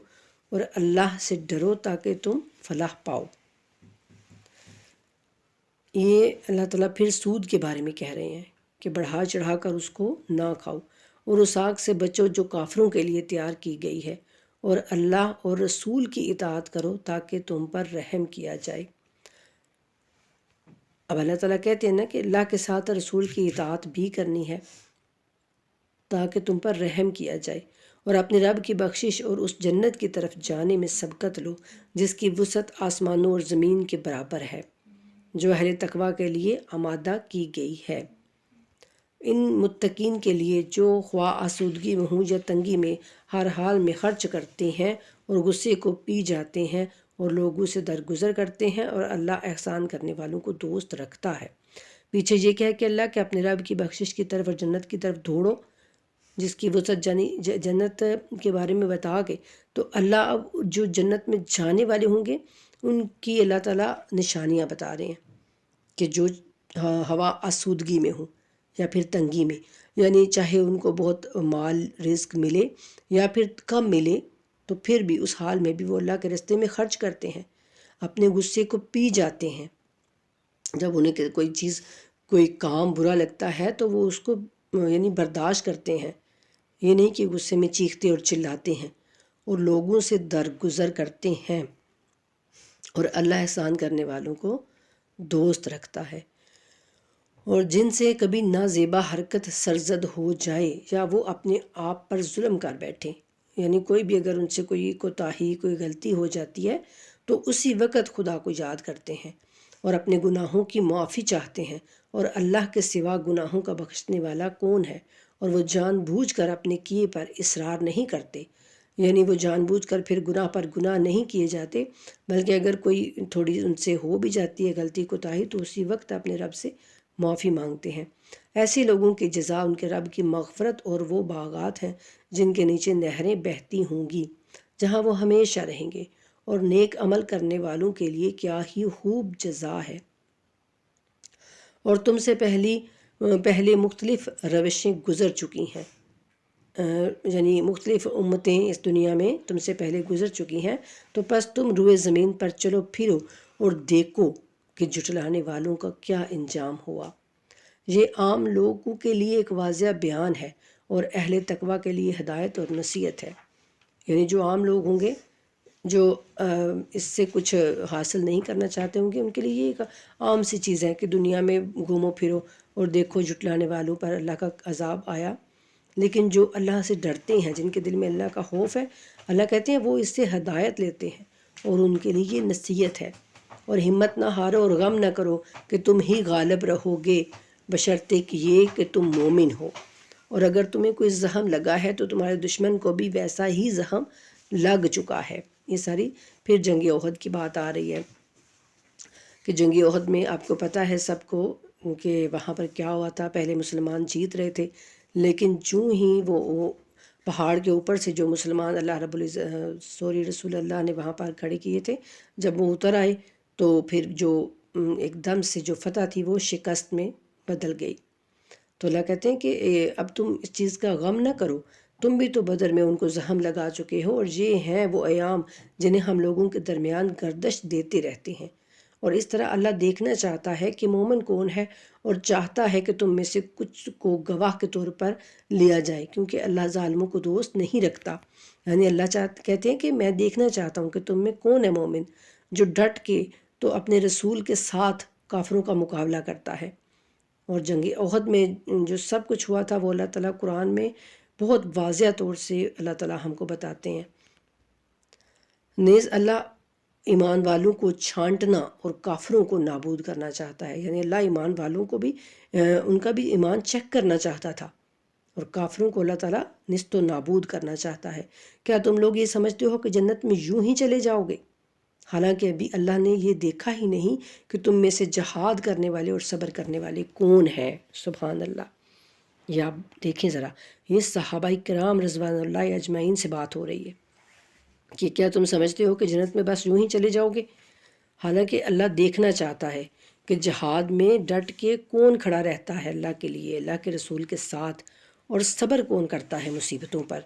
اور اللہ سے ڈرو تاکہ تم فلاح پاؤ۔ یہ اللہ تعالیٰ پھر سود کے بارے میں کہہ رہے ہیں کہ بڑھا چڑھا کر اس کو نہ کھاؤ، اور اس آگ سے بچو جو کافروں کے لیے تیار کی گئی ہے، اور اللہ اور رسول کی اطاعت کرو تاکہ تم پر رحم کیا جائے۔ اب اللہ تعالیٰ کہتے ہیں نا کہ اللہ کے ساتھ رسول کی اطاعت بھی کرنی ہے تاکہ تم پر رحم کیا جائے، اور اپنے رب کی بخشش اور اس جنت کی طرف جانے میں سبقت لو جس کی وسعت آسمانوں اور زمین کے برابر ہے، جو اہل تقوی کے لیے آمادہ کی گئی ہے۔ ان متقین کے لیے جو خواہ آسودگی میں ہوں یا تنگی میں ہر حال میں خرچ کرتے ہیں اور غصے کو پی جاتے ہیں اور لوگوں سے درگزر کرتے ہیں، اور اللہ احسان کرنے والوں کو دوست رکھتا ہے۔ پیچھے یہ کہہ کہ اللہ کہ اپنے رب کی بخشش کی طرف اور جنت کی طرف دوڑو جس کی وسعت جنت کے بارے میں بتا کے، تو اللہ اب جو جنت میں جانے والے ہوں گے ان کی اللہ تعالیٰ نشانیاں بتا رہے ہیں کہ جو ہوا آسودگی میں ہوں یا پھر تنگی میں، یعنی چاہے ان کو بہت مال رزق ملے یا پھر کم ملے، تو پھر بھی اس حال میں بھی وہ اللہ کے راستے میں خرچ کرتے ہیں، اپنے غصے کو پی جاتے ہیں۔ جب انہیں کوئی چیز کوئی کام برا لگتا ہے تو وہ اس کو یعنی برداشت کرتے ہیں، یہ نہیں کہ غصے میں چیختے اور چلاتے ہیں، اور لوگوں سے درگزر کرتے ہیں، اور اللہ احسان کرنے والوں کو دوست رکھتا ہے۔ اور جن سے کبھی نازیبا حرکت سرزد ہو جائے یا وہ اپنے آپ پر ظلم کر بیٹھے، یعنی کوئی بھی اگر ان سے کوئی کوتاہی کوئی غلطی ہو جاتی ہے تو اسی وقت خدا کو یاد کرتے ہیں اور اپنے گناہوں کی معافی چاہتے ہیں، اور اللہ کے سوا گناہوں کا بخشنے والا کون ہے، اور وہ جان بوجھ کر اپنے کیے پر اصرار نہیں کرتے، یعنی وہ جان بوجھ کر پھر گناہ پر گناہ نہیں کیے جاتے، بلکہ اگر کوئی تھوڑی ان سے ہو بھی جاتی ہے غلطی کوتاہی تو اسی وقت اپنے رب سے معافی مانگتے ہیں۔ ایسے لوگوں کی جزا ان کے رب کی مغفرت اور وہ باغات ہیں جن کے نیچے نہریں بہتی ہوں گی، جہاں وہ ہمیشہ رہیں گے، اور نیک عمل کرنے والوں کے لیے کیا ہی خوب جزا ہے۔ اور تم سے پہلے مختلف روشیں گزر چکی ہیں، یعنی مختلف امتیں اس دنیا میں تم سے پہلے گزر چکی ہیں، تو پس تم روئے زمین پر چلو پھرو اور دیکھو کہ جھٹلانے والوں کا کیا انجام ہوا۔ یہ عام لوگوں کے لیے ایک واضح بیان ہے اور اہل تقوی کے لیے ہدایت اور نصیحت ہے، یعنی جو عام لوگ ہوں گے جو اس سے کچھ حاصل نہیں کرنا چاہتے ہوں گے، ان کے لیے یہ ایک عام سی چیز ہے کہ دنیا میں گھومو پھرو اور دیکھو جھٹلانے والوں پر اللہ کا عذاب آیا۔ لیکن جو اللہ سے ڈرتے ہیں، جن کے دل میں اللہ کا خوف ہے، اللہ کہتے ہیں وہ اس سے ہدایت لیتے ہیں اور ان کے لیے یہ نصیحت ہے۔ اور ہمت نہ ہارو اور غم نہ کرو کہ تم ہی غالب رہو گے، بشرطے کہ یہ کہ تم مومن ہو، اور اگر تمہیں کوئی زخم لگا ہے تو تمہارے دشمن کو بھی ویسا ہی زخم لگ چکا ہے۔ یہ ساری پھر جنگ احد کی بات آ رہی ہے کہ جنگ احد میں آپ کو پتہ ہے سب کو کہ وہاں پر کیا ہوا تھا۔ پہلے مسلمان جیت رہے تھے، لیکن جو ہی وہ پہاڑ کے اوپر سے جو مسلمان رسول اللہ نے وہاں پر کھڑے کیے تھے، جب وہ اتر آئے تو پھر جو ایک دم سے جو فتح تھی وہ شکست میں بدل گئی۔ تو اللہ کہتے ہیں کہ اب تم اس چیز کا غم نہ کرو، تم بھی تو بدر میں ان کو زخم لگا چکے ہو، اور یہ ہیں وہ ایام جنہیں ہم لوگوں کے درمیان گردش دیتے رہتے ہیں۔ اور اس طرح اللہ دیکھنا چاہتا ہے کہ مومن کون ہے، اور چاہتا ہے کہ تم میں سے کچھ کو گواہ کے طور پر لیا جائے، کیونکہ اللہ ظالموں کو دوست نہیں رکھتا۔ یعنی اللہ کہتے ہیں کہ میں دیکھنا چاہتا ہوں کہ تم میں کون ہے مومن جو ڈٹ کے تو اپنے رسول کے ساتھ کافروں کا مقابلہ کرتا ہے۔ اور جنگ احد میں جو سب کچھ ہوا تھا وہ اللہ تعالیٰ قرآن میں بہت واضح طور سے اللہ تعالیٰ ہم کو بتاتے ہیں۔ نیز اللہ ایمان والوں کو چھانٹنا اور کافروں کو نابود کرنا چاہتا ہے، یعنی اللہ ایمان والوں کو بھی ان کا بھی ایمان چیک کرنا چاہتا تھا، اور کافروں کو اللہ تعالیٰ نیست و نابود کرنا چاہتا ہے۔ کیا تم لوگ یہ سمجھتے ہو کہ جنت میں یوں ہی چلے جاؤ گے؟ حالانکہ ابھی اللہ نے یہ دیکھا ہی نہیں کہ تم میں سے جہاد کرنے والے اور صبر کرنے والے کون ہیں۔ سبحان اللہ۔ یہ آپ دیکھیں ذرا، یہ صحابہ کرام رضوان اللہ اجمعین سے بات ہو رہی ہے کہ کیا تم سمجھتے ہو کہ جنت میں بس یوں ہی چلے جاؤ گے؟ حالانکہ اللہ دیکھنا چاہتا ہے کہ جہاد میں ڈٹ کے کون کھڑا رہتا ہے اللہ کے لیے، اللہ کے رسول کے ساتھ، اور صبر کون کرتا ہے مصیبتوں پر۔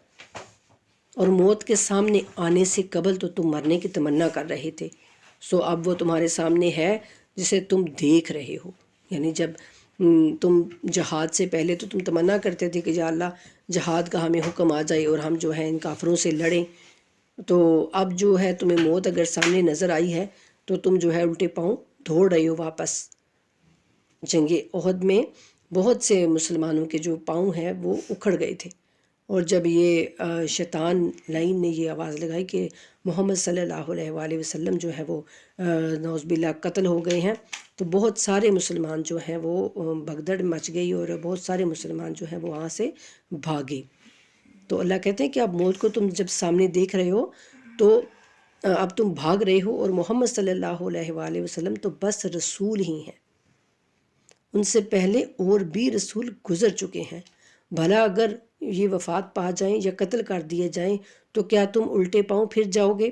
اور موت کے سامنے آنے سے قبل تو تم مرنے کی تمنا کر رہے تھے، سو اب وہ تمہارے سامنے ہے جسے تم دیکھ رہے ہو۔ یعنی جب تم جہاد سے پہلے تو تم تمنا کرتے تھے کہ یا اللہ جہاد کا ہمیں حکم آ جائے اور ہم جو ہے ان کافروں سے لڑیں، تو اب جو ہے تمہیں موت اگر سامنے نظر آئی ہے تو تم جو ہے الٹے پاؤں دوڑ رہے ہو واپس۔ جنگ احد میں بہت سے مسلمانوں کے جو پاؤں ہیں وہ اکھڑ گئے تھے، اور جب یہ شیطان لعین نے یہ آواز لگائی کہ محمد صلی اللہ علیہ وآلہ وسلم جو ہے وہ نعوذ باللہ قتل ہو گئے ہیں، تو بہت سارے مسلمان جو ہیں وہ بھگدڑ مچ گئی، اور بہت سارے مسلمان جو ہیں وہ وہاں سے بھاگے۔ تو اللہ کہتے ہیں کہ اب موت کو تم جب سامنے دیکھ رہے ہو تو اب تم بھاگ رہے ہو، اور محمد صلی اللہ علیہ وآلہ وسلم تو بس رسول ہی ہیں، ان سے پہلے اور بھی رسول گزر چکے ہیں۔ بھلا اگر یہ وفات پا جائیں یا قتل کر دیے جائیں تو کیا تم الٹے پاؤں پھر جاؤ گے؟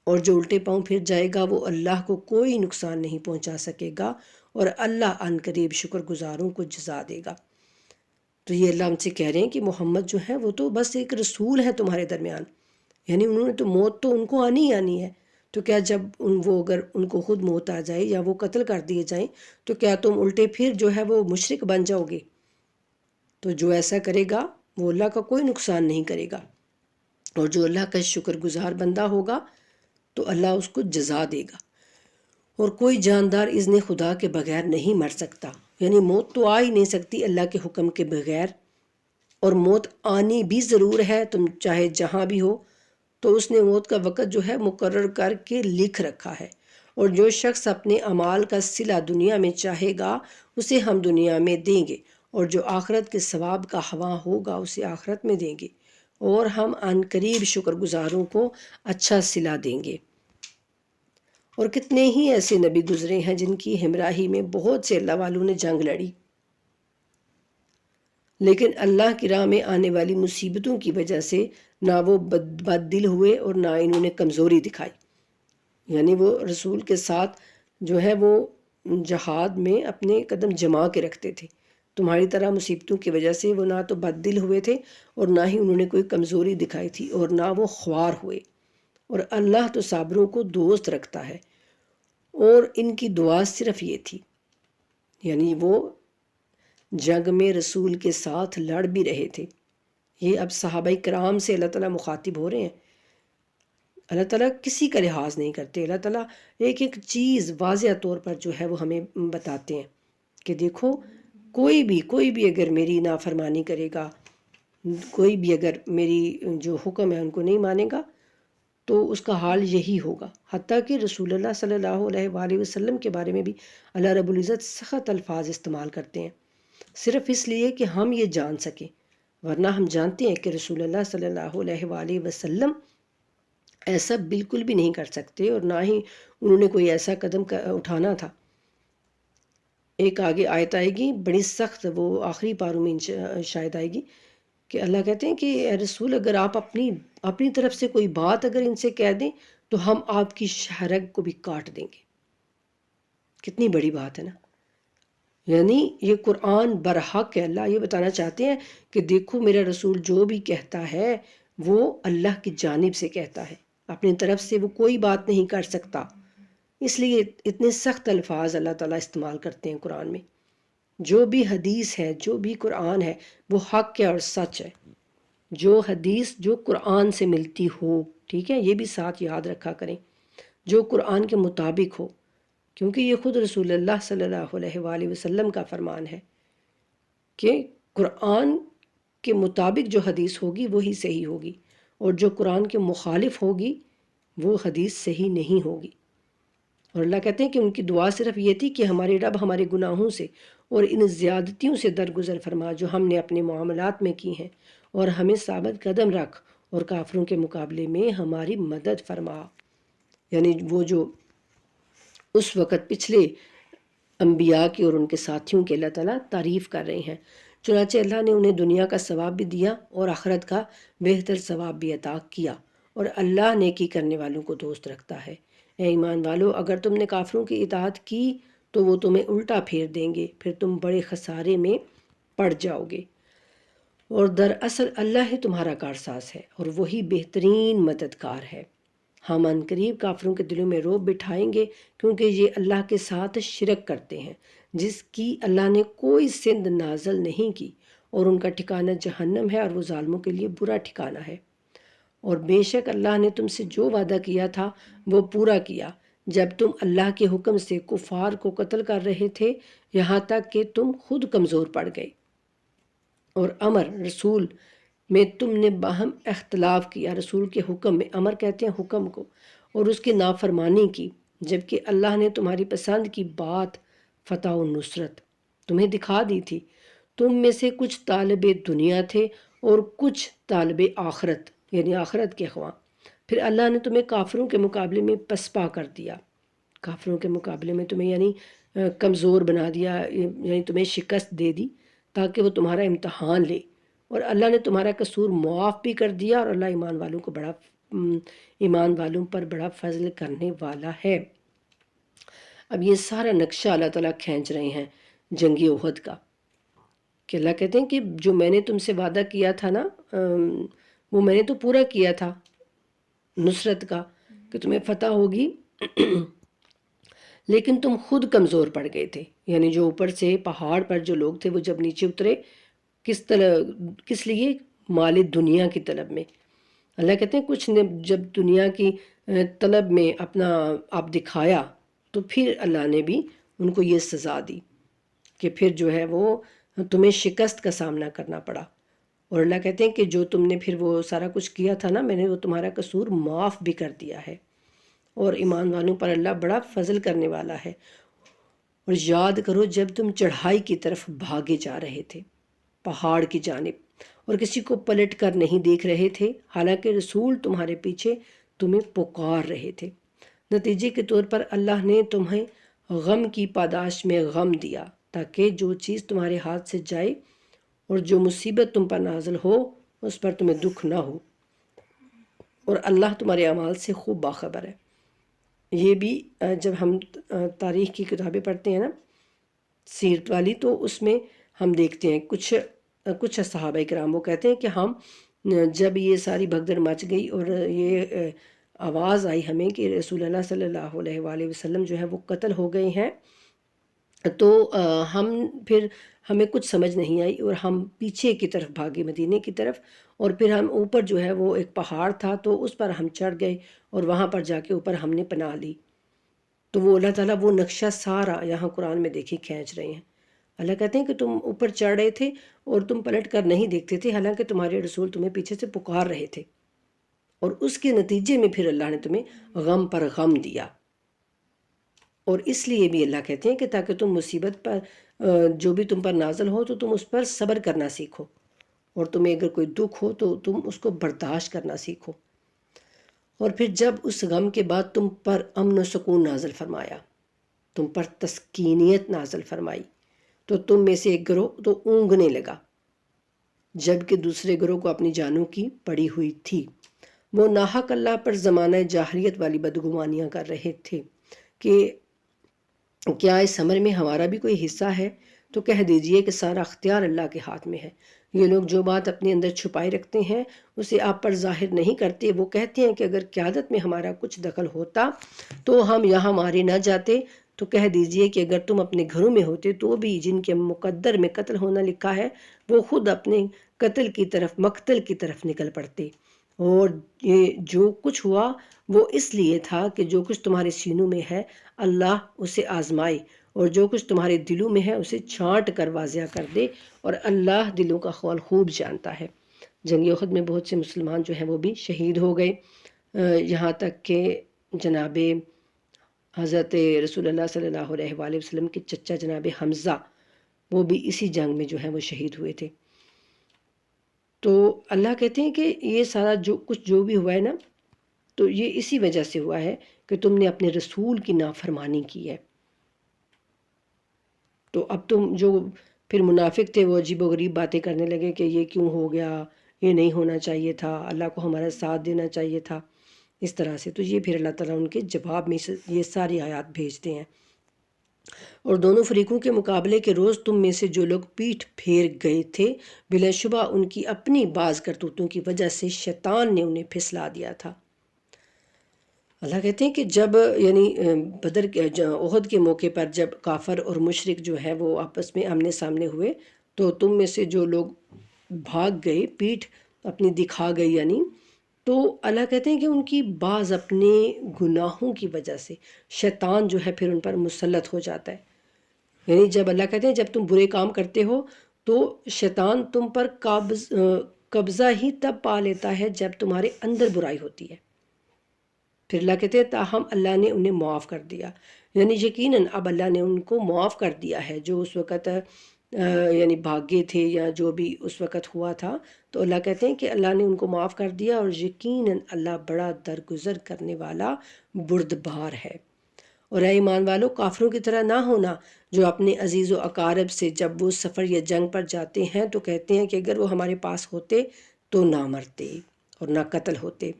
اور جو الٹے پاؤں پھر جائے گا وہ اللہ کو کوئی نقصان نہیں پہنچا سکے گا، اور اللہ عن قریب شکر گزاروں کو جزا دے گا۔ تو یہ اللہ ہم سے کہہ رہے ہیں کہ محمد جو ہے وہ تو بس ایک رسول ہے تمہارے درمیان، یعنی انہوں نے تو موت تو ان کو آنی ہی آنی ہے، تو کیا جب وہ اگر ان کو خود موت آ جائے یا وہ قتل کر دیے جائیں تو کیا تم الٹے پھر جو ہے وہ مشرک بن جاؤ گے؟ تو جو ایسا کرے گا وہ اللہ کا کوئی نقصان نہیں کرے گا، اور جو اللہ کا شکر گزار بندہ ہوگا تو اللہ اس کو جزا دے گا۔ اور کوئی جاندار اذن خدا کے بغیر نہیں مر سکتا، یعنی موت تو آ ہی نہیں سکتی اللہ کے حکم کے بغیر، اور موت آنی بھی ضرور ہے، تم چاہے جہاں بھی ہو، تو اس نے موت کا وقت جو ہے مقرر کر کے لکھ رکھا ہے۔ اور جو شخص اپنے اعمال کا صلہ دنیا میں چاہے گا اسے ہم دنیا میں دیں گے، اور جو آخرت کے ثواب کا خواہ ہوگا اسے آخرت میں دیں گے، اور ہم عن قریب شکر گزاروں کو اچھا صلہ دیں گے۔ اور کتنے ہی ایسے نبی گزرے ہیں جن کی ہمراہی میں بہت سے اللہ والوں نے جنگ لڑی، لیکن اللہ کی راہ میں آنے والی مصیبتوں کی وجہ سے نہ وہ بد دل ہوئے اور نہ انہوں نے کمزوری دکھائی۔ یعنی وہ رسول کے ساتھ جو ہے وہ جہاد میں اپنے قدم جما کے رکھتے تھے۔ تمہاری طرح مصیبتوں کی وجہ سے وہ نہ تو بد دل ہوئے تھے اور نہ ہی انہوں نے کوئی کمزوری دکھائی تھی، اور نہ وہ خوار ہوئے، اور اللہ تو صابروں کو دوست رکھتا ہے۔ اور ان کی دعا صرف یہ تھی، یعنی وہ جنگ میں رسول کے ساتھ لڑ بھی رہے تھے۔ یہ اب صحابہ کرام سے اللہ تعالیٰ مخاطب ہو رہے ہیں۔ اللہ تعالیٰ کسی کا لحاظ نہیں کرتے، اللہ تعالیٰ ایک ایک چیز واضح طور پر جو ہے وہ ہمیں بتاتے ہیں کہ دیکھو کوئی بھی اگر میری نافرمانی کرے گا، کوئی بھی اگر میری جو حکم ہے ان کو نہیں مانے گا تو اس کا حال یہی ہوگا۔ حتیٰ کہ رسول اللہ صلی اللہ علیہ وآلہ وسلم کے بارے میں بھی اللہ رب العزت سخت الفاظ استعمال کرتے ہیں، صرف اس لیے کہ ہم یہ جان سکیں، ورنہ ہم جانتے ہیں کہ رسول اللہ صلی اللہ علیہ وآلہ وسلم ایسا بالکل بھی نہیں کر سکتے، اور نہ ہی انہوں نے کوئی ایسا قدم اٹھانا تھا۔ ایک آگے آیت آئے گی بڑی سخت، وہ آخری پاروں میں شاید آئے گی، کہ اللہ کہتے ہیں کہ اے رسول اگر آپ اپنی طرف سے کوئی بات اگر ان سے کہہ دیں تو ہم آپ کی شہرگ کو بھی کاٹ دیں گے۔ کتنی بڑی بات ہے نا، یعنی یہ قرآن برحق ہے۔ اللہ یہ بتانا چاہتے ہیں کہ دیکھو میرا رسول جو بھی کہتا ہے وہ اللہ کی جانب سے کہتا ہے، اپنی طرف سے وہ کوئی بات نہیں کر سکتا، اس لیے اتنے سخت الفاظ اللہ تعالیٰ استعمال کرتے ہیں قرآن میں۔ جو بھی حدیث ہے، جو بھی قرآن ہے وہ حق ہے اور سچ ہے۔ جو حدیث جو قرآن سے ملتی ہو، ٹھیک ہے، یہ بھی ساتھ یاد رکھا کریں، جو قرآن کے مطابق ہو، کیونکہ یہ خود رسول اللہ صلی اللہ علیہ وآلہ وسلم کا فرمان ہے کہ قرآن کے مطابق جو حدیث ہوگی وہی صحیح ہوگی، اور جو قرآن کے مخالف ہوگی وہ حدیث صحیح نہیں ہوگی۔ اور اللہ کہتے ہیں کہ ان کی دعا صرف یہ تھی کہ ہمارے رب ہمارے گناہوں سے اور ان زیادتیوں سے درگزر فرما جو ہم نے اپنے معاملات میں کی ہیں، اور ہمیں ثابت قدم رکھ، اور کافروں کے مقابلے میں ہماری مدد فرما۔ یعنی وہ جو اس وقت پچھلے انبیاء کی اور ان کے ساتھیوں کے اللہ تعالیٰ تعریف کر رہے ہیں۔ چنانچہ اللہ نے انہیں دنیا کا ثواب بھی دیا اور آخرت کا بہتر ثواب بھی عطا کیا، اور اللہ نیکی کرنے والوں کو دوست رکھتا ہے۔ اے ایمان والو، اگر تم نے کافروں کی اطاعت کی تو وہ تمہیں الٹا پھیر دیں گے، پھر تم بڑے خسارے میں پڑ جاؤ گے، اور دراصل اللہ ہی تمہارا کارساز ہے اور وہی بہترین مددگار ہے۔ ہم عنقریب کافروں کے دلوں میں رعب بٹھائیں گے، کیونکہ یہ اللہ کے ساتھ شرک کرتے ہیں جس کی اللہ نے کوئی سند نازل نہیں کی، اور ان کا ٹھکانہ جہنم ہے، اور وہ ظالموں کے لیے برا ٹھکانہ ہے۔ اور بے شک اللہ نے تم سے جو وعدہ کیا تھا وہ پورا کیا، جب تم اللہ کے حکم سے کفار کو قتل کر رہے تھے، یہاں تک کہ تم خود کمزور پڑ گئے، اور امر رسول میں تم نے باہم اختلاف کیا۔ رسول کے حکم میں، امر کہتے ہیں حکم کو، اور اس کی نافرمانی کی، جبکہ اللہ نے تمہاری پسند کی بات فتح و نصرت تمہیں دکھا دی تھی۔ تم میں سے کچھ طالب دنیا تھے اور کچھ طالب آخرت، یعنی آخرت کے خواہاں۔ پھر اللہ نے تمہیں کافروں کے مقابلے میں پسپا کر دیا، کافروں کے مقابلے میں تمہیں یعنی کمزور بنا دیا، یعنی تمہیں شکست دے دی تاکہ وہ تمہارا امتحان لے، اور اللہ نے تمہارا قصور معاف بھی کر دیا، اور اللہ ایمان والوں پر بڑا فضل کرنے والا ہے۔ اب یہ سارا نقشہ اللہ تعالیٰ کھینچ رہے ہیں جنگی احد کا، کہ اللہ کہتے ہیں کہ جو میں نے تم سے وعدہ کیا تھا نا، وہ میں نے تو پورا کیا تھا نصرت کا، کہ تمہیں فتح ہوگی، لیکن تم خود کمزور پڑ گئے تھے۔ یعنی جو اوپر سے پہاڑ پر جو لوگ تھے وہ جب نیچے اترے، کس لیے؟ مال دنیا کی طلب میں۔ اللہ کہتے ہیں کچھ نے جب دنیا کی طلب میں اپنا آپ دکھایا تو پھر اللہ نے بھی ان کو یہ سزا دی کہ پھر جو ہے وہ تمہیں شکست کا سامنا کرنا پڑا۔ اور اللہ کہتے ہیں کہ جو تم نے پھر وہ سارا کچھ کیا تھا نا، میں نے وہ تمہارا قصور معاف بھی کر دیا ہے، اور ایمان والوں پر اللہ بڑا فضل کرنے والا ہے۔ اور یاد کرو جب تم چڑھائی کی طرف بھاگے جا رہے تھے، پہاڑ کی جانب، اور کسی کو پلٹ کر نہیں دیکھ رہے تھے، حالانکہ رسول تمہارے پیچھے تمہیں پکار رہے تھے۔ نتیجے کے طور پر اللہ نے تمہیں غم کی پاداش میں غم دیا، تاکہ جو چیز تمہارے ہاتھ سے جائے اور جو مصیبت تم پر نازل ہو اس پر تمہیں دکھ نہ ہو، اور اللہ تمہارے اعمال سے خوب باخبر ہے۔ یہ بھی جب ہم تاریخ کی کتابیں پڑھتے ہیں نا، سیرت والی، تو اس میں ہم دیکھتے ہیں کچھ صحابہ کرام وہ کہتے ہیں کہ ہم جب یہ ساری بھگدڑ مچ گئی اور یہ آواز آئی ہمیں کہ رسول اللہ صلی اللہ علیہ وآلہ وسلم جو ہے وہ قتل ہو گئے ہیں، تو ہمیں کچھ سمجھ نہیں آئی، اور ہم پیچھے کی طرف بھاگے، مدینے کی طرف، اور پھر ہم اوپر جو ہے وہ ایک پہاڑ تھا تو اس پر ہم چڑھ گئے، اور وہاں پر جا کے اوپر ہم نے پناہ لی۔ تو وہ اللہ تعالیٰ وہ نقشہ سارا یہاں قرآن میں دیکھی کھینچ رہے ہیں۔ اللہ کہتے ہیں کہ تم اوپر چڑھ رہے تھے اور تم پلٹ کر نہیں دیکھتے تھے، حالانکہ تمہارے رسول تمہیں پیچھے سے پکار رہے تھے، اور اس کے نتیجے میں پھر اللہ نے تمہیں غم پر غم دیا۔ اور اس لیے بھی اللہ کہتے ہیں کہ تاکہ تم مصیبت پر جو بھی تم پر نازل ہو تو تم اس پر صبر کرنا سیکھو، اور تمہیں اگر کوئی دکھ ہو تو تم اس کو برداشت کرنا سیکھو۔ اور پھر جب اس غم کے بعد تم پر امن و سکون نازل فرمایا، تم پر تسکینیت نازل فرمائی، تو تم میں سے ایک گروہ تو اونگنے لگا، جبکہ دوسرے گروہ کو اپنی جانوں کی پڑی ہوئی تھی۔ وہ ناحق اللہ پر زمانہ جاہلیت والی بدگمانیاں کر رہے تھے کہ کیا اس امر میں ہمارا بھی کوئی حصہ ہے؟ تو کہہ دیجئے کہ سارا اختیار اللہ کے ہاتھ میں ہے۔ یہ لوگ جو بات اپنے اندر چھپائے رکھتے ہیں اسے آپ پر ظاہر نہیں کرتے۔ وہ کہتے ہیں کہ اگر قیادت میں ہمارا کچھ دخل ہوتا تو ہم یہاں مارے نہ جاتے۔ تو کہہ دیجئے کہ اگر تم اپنے گھروں میں ہوتے تو بھی جن کے مقدر میں قتل ہونا لکھا ہے وہ خود اپنے مقتل کی طرف نکل پڑتے۔ اور یہ جو کچھ ہوا وہ اس لیے تھا کہ جو کچھ تمہارے سینوں میں ہے اللہ اسے آزمائے اور جو کچھ تمہارے دلوں میں ہے اسے چھانٹ کر واضح کر دے، اور اللہ دلوں کا خول خوب جانتا ہے۔ جنگ احد میں بہت سے مسلمان جو ہیں وہ بھی شہید ہو گئے، یہاں تک کہ جناب حضرت رسول اللہ صلی اللہ علیہ وآلہ وسلم کے چچا جناب حمزہ وہ بھی اسی جنگ میں جو ہے وہ شہید ہوئے تھے۔ تو اللہ کہتے ہیں کہ یہ سارا جو کچھ جو بھی ہوا ہے نا، تو یہ اسی وجہ سے ہوا ہے کہ تم نے اپنے رسول کی نافرمانی کی ہے۔ تو اب تم جو پھر منافق تھے وہ عجیب و غریب باتیں کرنے لگے کہ یہ کیوں ہو گیا، یہ نہیں ہونا چاہیے تھا، اللہ کو ہمارا ساتھ دینا چاہیے تھا، اس طرح سے۔ تو یہ پھر اللہ تعالیٰ ان کے جواب میں یہ ساری آیات بھیجتے ہیں۔ اور دونوں فریقوں کے مقابلے کے روز تم میں سے جو لوگ پیٹھ پھیر گئے تھے، بلا شبہ ان کی اپنی بعض کرتوتوں کی وجہ سے شیطان نے انہیں پھسلا دیا تھا۔ اللہ کہتے ہیں کہ جب یعنی احد کے موقع پر جب کافر اور مشرک جو ہے وہ آپس میں آمنے سامنے ہوئے، تو تم میں سے جو لوگ بھاگ گئے، پیٹھ اپنی دکھا گئی، یعنی تو اللہ کہتے ہیں کہ ان کی بعض اپنے گناہوں کی وجہ سے شیطان جو ہے پھر ان پر مسلط ہو جاتا ہے۔ یعنی جب اللہ کہتے ہیں جب تم برے کام کرتے ہو تو شیطان تم پر قبضہ ہی تب پا لیتا ہے جب تمہارے اندر برائی ہوتی ہے۔ پھر اللہ کہتے ہیں تاہم اللہ نے انہیں معاف کر دیا، یعنی یقیناً اب اللہ نے ان کو معاف کر دیا ہے جو اس وقت یعنی بھاگے تھے یا جو بھی اس وقت ہوا تھا۔ تو اللہ کہتے ہیں کہ اللہ نے ان کو معاف کر دیا، اور یقیناً اللہ بڑا درگزر کرنے والا بردبار ہے۔ اور اے ایمان والو، کافروں کی طرح نہ ہونا جو اپنے عزیز و اقارب سے جب وہ سفر یا جنگ پر جاتے ہیں تو کہتے ہیں کہ اگر وہ ہمارے پاس ہوتے تو نہ مرتے اور نہ قتل ہوتے۔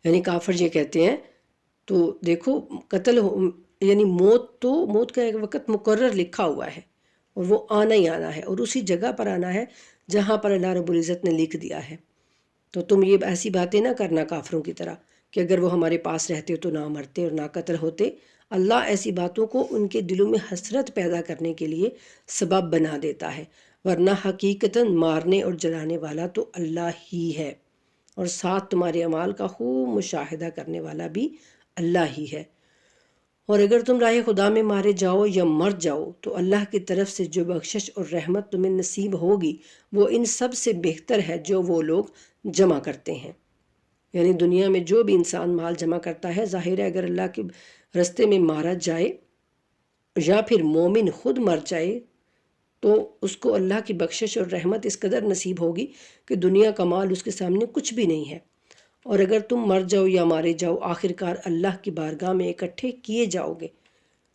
یعنی کافر یہ کہتے ہیں، تو دیکھو قتل یعنی موت کا ایک وقت مقرر لکھا ہوا ہے، اور وہ آنا ہی آنا ہے، اور اسی جگہ پر آنا ہے جہاں پر اللہ رب العزت نے لکھ دیا ہے۔ تو تم یہ ایسی باتیں نہ کرنا کافروں کی طرح کہ اگر وہ ہمارے پاس رہتے تو نہ مرتے اور نہ قتل ہوتے۔ اللہ ایسی باتوں کو ان کے دلوں میں حسرت پیدا کرنے کے لیے سبب بنا دیتا ہے، ورنہ حقیقتاً مارنے اور جلانے والا تو اللہ ہی ہے، اور ساتھ تمہارے اعمال کا خوب مشاہدہ کرنے والا بھی اللہ ہی ہے۔ اور اگر تم راہ خدا میں مارے جاؤ یا مر جاؤ تو اللہ کی طرف سے جو بخشش اور رحمت تمہیں نصیب ہوگی وہ ان سب سے بہتر ہے جو وہ لوگ جمع کرتے ہیں۔ یعنی دنیا میں جو بھی انسان مال جمع کرتا ہے، ظاہر ہے اگر اللہ کے رستے میں مارا جائے یا پھر مومن خود مر جائے تو اس کو اللہ کی بخشش اور رحمت اس قدر نصیب ہوگی کہ دنیا کا مال اس کے سامنے کچھ بھی نہیں ہے۔ اور اگر تم مر جاؤ یا مارے جاؤ آخرکار اللہ کی بارگاہ میں اکٹھے کیے جاؤ گے۔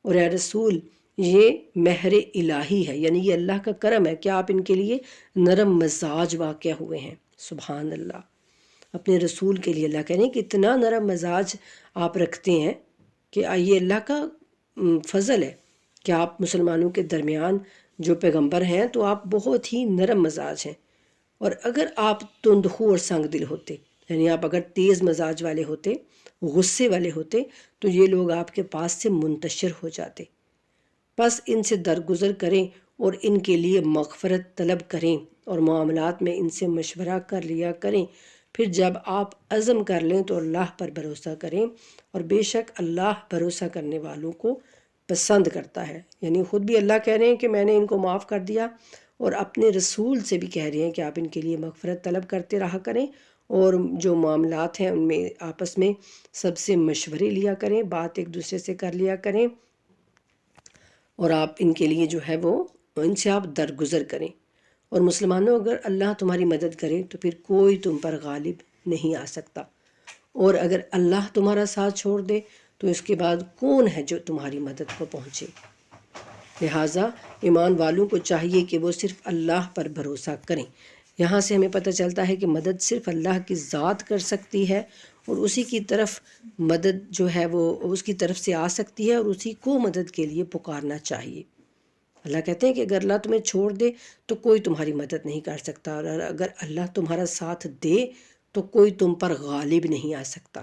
اور اے رسول، یہ مہر الہی ہے، یعنی یہ اللہ کا کرم ہے کہ آپ ان کے لیے نرم مزاج واقع ہوئے ہیں۔ سبحان اللہ، اپنے رسول کے لیے اللہ کہہ رہے ہیں کہ اتنا نرم مزاج آپ رکھتے ہیں کہ یہ اللہ کا فضل ہے کہ آپ مسلمانوں کے درمیان جو پیغمبر ہیں تو آپ بہت ہی نرم مزاج ہیں۔ اور اگر آپ تندخو اور سنگ دل ہوتے، یعنی آپ اگر تیز مزاج والے ہوتے، غصے والے ہوتے، تو یہ لوگ آپ کے پاس سے منتشر ہو جاتے۔ بس ان سے درگزر کریں اور ان کے لیے مغفرت طلب کریں اور معاملات میں ان سے مشورہ کر لیا کریں۔ پھر جب آپ عزم کر لیں تو اللہ پر بھروسہ کریں، اور بے شک اللہ بھروسہ کرنے والوں کو پسند کرتا ہے۔ یعنی خود بھی اللہ کہہ رہے ہیں کہ میں نے ان کو معاف کر دیا، اور اپنے رسول سے بھی کہہ رہے ہیں کہ آپ ان کے لیے مغفرت طلب کرتے رہا کریں، اور جو معاملات ہیں ان میں آپس میں سب سے مشورے لیا کریں، بات ایک دوسرے سے کر لیا کریں، اور آپ ان کے لیے جو ہے وہ ان سے آپ درگزر کریں۔ اور مسلمانوں، اگر اللہ تمہاری مدد کرے تو پھر کوئی تم پر غالب نہیں آ سکتا، اور اگر اللہ تمہارا ساتھ چھوڑ دے تو اس کے بعد کون ہے جو تمہاری مدد کو پہنچے۔ لہٰذا ایمان والوں کو چاہیے کہ وہ صرف اللہ پر بھروسہ کریں۔ یہاں سے ہمیں پتہ چلتا ہے کہ مدد صرف اللہ کی ذات کر سکتی ہے، اور اسی کی طرف مدد جو ہے وہ اس کی طرف سے آ سکتی ہے، اور اسی کو مدد کے لیے پکارنا چاہیے۔ اللہ کہتے ہیں کہ اگر اللہ تمہیں چھوڑ دے تو کوئی تمہاری مدد نہیں کر سکتا، اور اگر اللہ تمہارا ساتھ دے تو کوئی تم پر غالب نہیں آ سکتا۔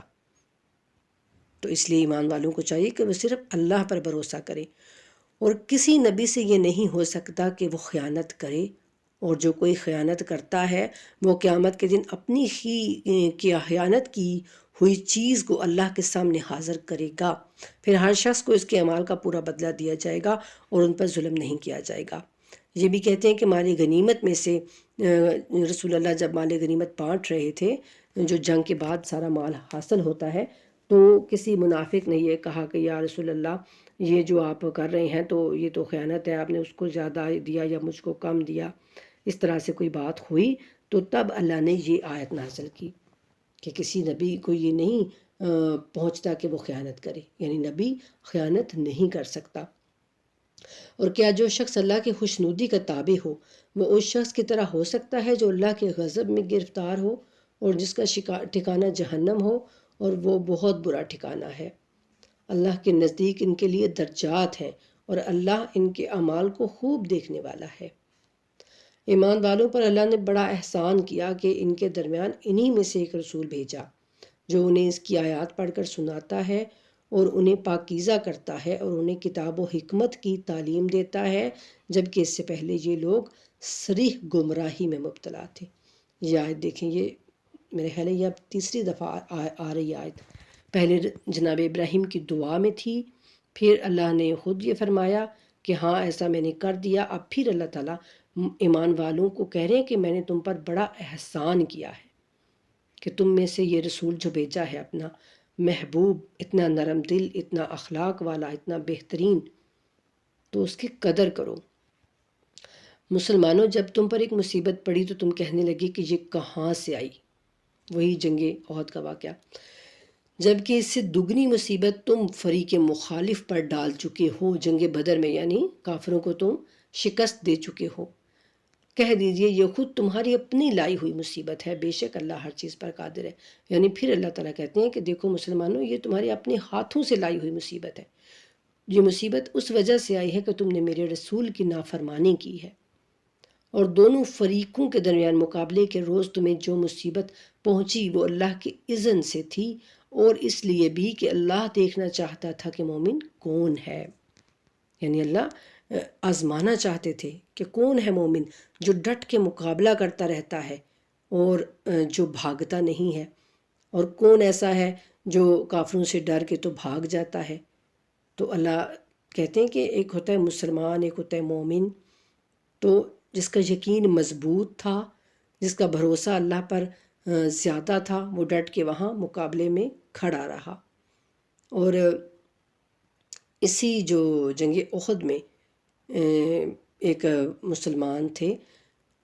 تو اس لیے ایمان والوں کو چاہیے کہ وہ صرف اللہ پر بھروسہ کریں، اور کسی نبی سے یہ نہیں ہو سکتا کہ وہ خیانت کرے، اور جو کوئی خیانت کرتا ہے وہ قیامت کے دن اپنی ہی خیانت کی ہوئی چیز کو اللہ کے سامنے حاضر کرے گا، پھر ہر شخص کو اس کے اعمال کا پورا بدلہ دیا جائے گا اور ان پر ظلم نہیں کیا جائے گا۔ یہ بھی کہتے ہیں کہ مال غنیمت میں سے رسول اللہ جب مال غنیمت بانٹ رہے تھے، جو جنگ کے بعد سارا مال حاصل ہوتا ہے، تو کسی منافق نے یہ کہا کہ یا رسول اللہ، یہ جو آپ کر رہے ہیں تو یہ تو خیانت ہے، آپ نے اس کو زیادہ دیا یا مجھ کو کم دیا، اس طرح سے کوئی بات ہوئی۔ تو تب اللہ نے یہ آیت نازل کی کہ کسی نبی کو یہ نہیں پہنچتا کہ وہ خیانت کرے، یعنی نبی خیانت نہیں کر سکتا۔ اور کیا جو شخص اللہ کی خوشنودی کا تابع ہو وہ اس شخص کی طرح ہو سکتا ہے جو اللہ کے غضب میں گرفتار ہو اور جس کا ٹھکانہ جہنم ہو، اور وہ بہت برا ٹھکانہ ہے۔ اللہ کے نزدیک ان کے لیے درجات ہیں اور اللہ ان کے اعمال کو خوب دیکھنے والا ہے۔ ایمان والوں پر اللہ نے بڑا احسان کیا کہ ان کے درمیان انہی میں سے ایک رسول بھیجا جو انہیں اس کی آیات پڑھ کر سناتا ہے اور انہیں پاکیزہ کرتا ہے اور انہیں کتاب و حکمت کی تعلیم دیتا ہے، جبکہ اس سے پہلے یہ لوگ صریح گمراہی میں مبتلا تھے۔ یہ آیت دیکھیں، یہ میرے خیال ہے یہ اب تیسری دفعہ آ رہی آیت۔ پہلے جناب ابراہیم کی دعا میں تھی، پھر اللہ نے خود یہ فرمایا کہ ہاں ایسا میں نے کر دیا، اب پھر اللہ تعالیٰ ایمان والوں کو کہہ رہے ہیں کہ میں نے تم پر بڑا احسان کیا ہے کہ تم میں سے یہ رسول جو بھیجا ہے اپنا محبوب، اتنا نرم دل، اتنا اخلاق والا، اتنا بہترین، تو اس کی قدر کرو۔ مسلمانوں، جب تم پر ایک مصیبت پڑی تو تم کہنے لگی کہ یہ کہاں سے آئی، وہی جنگ احد کا واقعہ، جبکہ اس سے دگنی مصیبت تم فریق مخالف پر ڈال چکے ہو۔ جنگ بدر میں یعنی کافروں کو تم شکست دے چکے ہو۔ کہہ دیجئے یہ خود تمہاری اپنی لائی ہوئی مصیبت ہے، بے شک اللہ ہر چیز پر قادر ہے۔ یعنی پھر اللہ تعالیٰ کہتے ہیں کہ دیکھو مسلمانوں، یہ تمہارے اپنے ہاتھوں سے لائی ہوئی مصیبت ہے۔ یہ مصیبت اس وجہ سے آئی ہے کہ تم نے میرے رسول کی نافرمانی کی ہے، اور دونوں فریقوں کے درمیان مقابلے کے روز تمہیں جو مصیبت پہنچی وہ اللہ کے اذن سے تھی، اور اس لیے بھی کہ اللہ دیکھنا چاہتا تھا کہ مومن کون ہے۔ یعنی اللہ آزمانا چاہتے تھے کہ کون ہے مومن جو ڈٹ کے مقابلہ کرتا رہتا ہے اور جو بھاگتا نہیں ہے، اور کون ایسا ہے جو کافروں سے ڈر کے تو بھاگ جاتا ہے۔ تو اللہ کہتے ہیں کہ ایک ہوتا ہے مسلمان، ایک ہوتا ہے مومن، تو جس کا یقین مضبوط تھا، جس کا بھروسہ اللہ پر زیادہ تھا، وہ ڈٹ کے وہاں مقابلے میں کھڑا رہا۔ اور اسی جو جنگ احد میں ایک مسلمان تھے،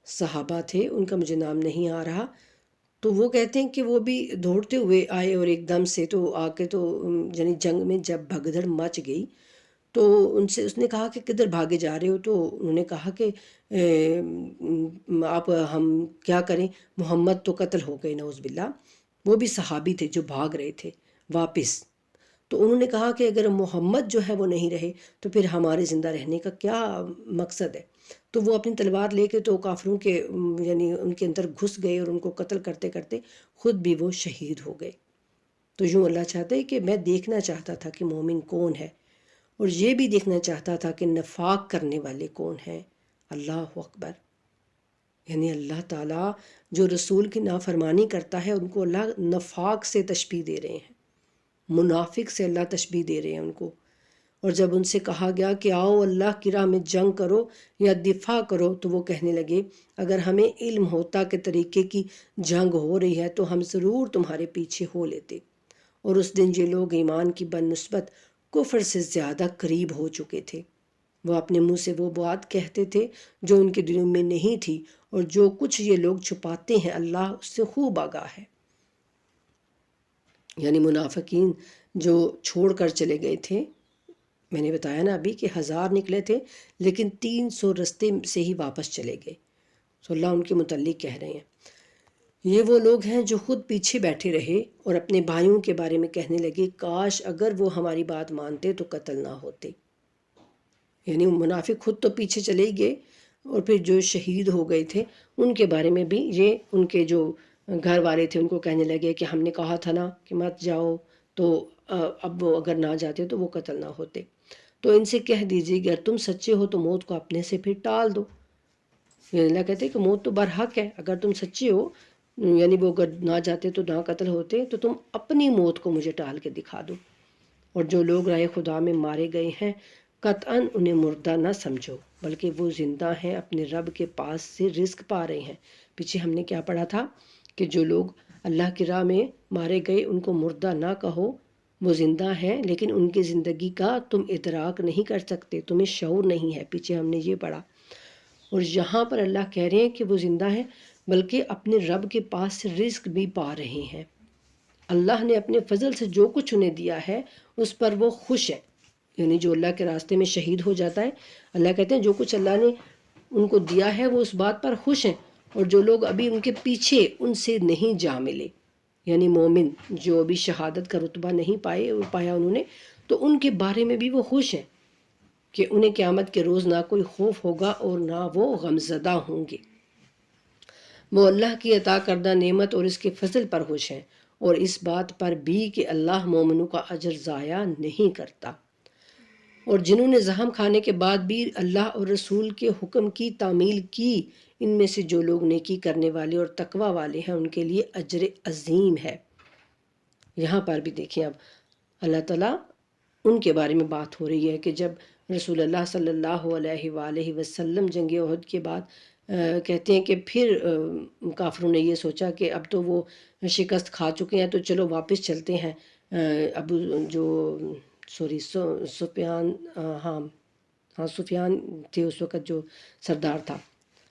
صحابہ تھے، ان کا مجھے نام نہیں آ رہا، تو وہ کہتے ہیں کہ وہ بھی دوڑتے ہوئے آئے اور ایک دم سے تو آ کے تو یعنی جنگ میں جب بھگدڑ مچ گئی تو اس نے کہا کہ کدھر بھاگے جا رہے ہو؟ تو انہوں نے کہا کہ آپ ہم کیا کریں، محمد تو قتل ہو گئے نعوذ باللہ۔ وہ بھی صحابی تھے جو بھاگ رہے تھے واپس۔ تو انہوں نے کہا کہ اگر محمد جو ہے وہ نہیں رہے تو پھر ہمارے زندہ رہنے کا کیا مقصد ہے؟ تو وہ اپنی تلوار لے کے تو کافروں کے یعنی ان کے اندر گھس گئے اور ان کو قتل کرتے کرتے خود بھی وہ شہید ہو گئے۔ تو یوں اللہ چاہتا ہے کہ میں دیکھنا چاہتا تھا کہ مومن کون ہے، اور یہ بھی دیکھنا چاہتا تھا کہ نفاق کرنے والے کون ہیں۔ اللہ اکبر! یعنی اللہ تعالیٰ جو رسول کی نافرمانی کرتا ہے ان کو اللہ نفاق سے تشبیہ دے رہے ہیں، منافق سے اللہ تشبیہ دے رہے ہیں ان کو۔ اور جب ان سے کہا گیا کہ آؤ اللہ کی راہ میں جنگ کرو یا دفاع کرو، تو وہ کہنے لگے اگر ہمیں علم ہوتا کہ طریقے کی جنگ ہو رہی ہے تو ہم ضرور تمہارے پیچھے ہو لیتے۔ اور اس دن یہ لوگ ایمان کی بنسبت کفر سے زیادہ قریب ہو چکے تھے۔ وہ اپنے منہ سے وہ بات کہتے تھے جو ان کے دلوں میں نہیں تھی، اور جو کچھ یہ لوگ چھپاتے ہیں اللہ اس سے خوب آگاہ ہے۔ یعنی منافقین جو چھوڑ کر چلے گئے تھے، میں نے بتایا نا ابھی کہ 1000 نکلے تھے لیکن 300 رستے سے ہی واپس چلے گئے۔ تو اللہ ان کے متعلق کہہ رہے ہیں یہ وہ لوگ ہیں جو خود پیچھے بیٹھے رہے اور اپنے بھائیوں کے بارے میں کہنے لگے کاش اگر وہ ہماری بات مانتے تو قتل نہ ہوتے۔ یعنی منافق خود تو پیچھے چلے ہی گئے، اور پھر جو شہید ہو گئے تھے ان کے بارے میں بھی یہ ان کے جو گھر والے تھے ان کو کہنے لگے کہ ہم نے کہا تھا نا کہ مت جاؤ، تو اب وہ اگر نہ جاتے تو وہ قتل نہ ہوتے۔ تو ان سے کہہ دیجیے اگر تم سچے ہو تو موت کو اپنے سے پھر ٹال دو۔ اللہ کہتے ہیں کہ موت تو برحق ہے، اگر تم سچے ہو یعنی وہ اگر نہ جاتے تو نہ قتل ہوتے، تو تم اپنی موت کو مجھے ٹال کے دکھا دو، اور جو لوگ راہ خدا میں مارے گئے ہیں قطعاً انہیں مردہ نہ سمجھو، بلکہ وہ زندہ ہیں، اپنے رب کے پاس سے رزق پا رہے ہیں۔ پیچھے ہم نے کیا پڑھا تھا کہ جو لوگ اللہ کی راہ میں مارے گئے ان کو مردہ نہ کہو، وہ زندہ ہیں، لیکن ان کی زندگی کا تم ادراک نہیں کر سکتے، تمہیں شعور نہیں ہے۔ پیچھے ہم نے یہ پڑھا، اور یہاں پر اللہ کہہ رہے ہیں کہ وہ زندہ ہیں بلکہ اپنے رب کے پاس سے رزق بھی پا رہے ہیں۔ اللہ نے اپنے فضل سے جو کچھ انہیں دیا ہے اس پر وہ خوش ہیں، یعنی جو اللہ کے راستے میں شہید ہو جاتا ہے، اللہ کہتے ہیں جو کچھ اللہ نے ان کو دیا ہے وہ اس بات پر خوش ہیں، اور جو لوگ ابھی ان کے پیچھے ان سے نہیں جا ملے، یعنی مومن جو ابھی شہادت کا رتبہ نہیں پایا انہوں نے، تو ان کے بارے میں بھی وہ خوش ہیں کہ انہیں قیامت کے روز نہ کوئی خوف ہوگا اور نہ وہ غمزدہ ہوں گے۔ وہ اللہ کی عطا کردہ نعمت اور اس کے فضل پر خوش ہیں، اور اس بات پر بھی کہ اللہ مومنوں کا اجر ضائع نہیں کرتا۔ اور جنہوں نے زحم کھانے کے بعد بھی اللہ اور رسول کے حکم کی تعمیل کی، ان میں سے جو لوگ نیکی کرنے والے اور تقوی والے ہیں ان کے لیے اجر عظیم ہے۔ یہاں پر بھی دیکھیں، اب اللہ تعالیٰ ان کے بارے میں بات ہو رہی ہے کہ جب رسول اللہ صلی اللہ علیہ وآلہ وسلم جنگ احد کے بعد کہتے ہیں کہ پھر کافروں نے یہ سوچا کہ اب تو وہ شکست کھا چکے ہیں تو چلو واپس چلتے ہیں۔ ابو جو سفیان، سفیان تھے اس وقت جو سردار تھا،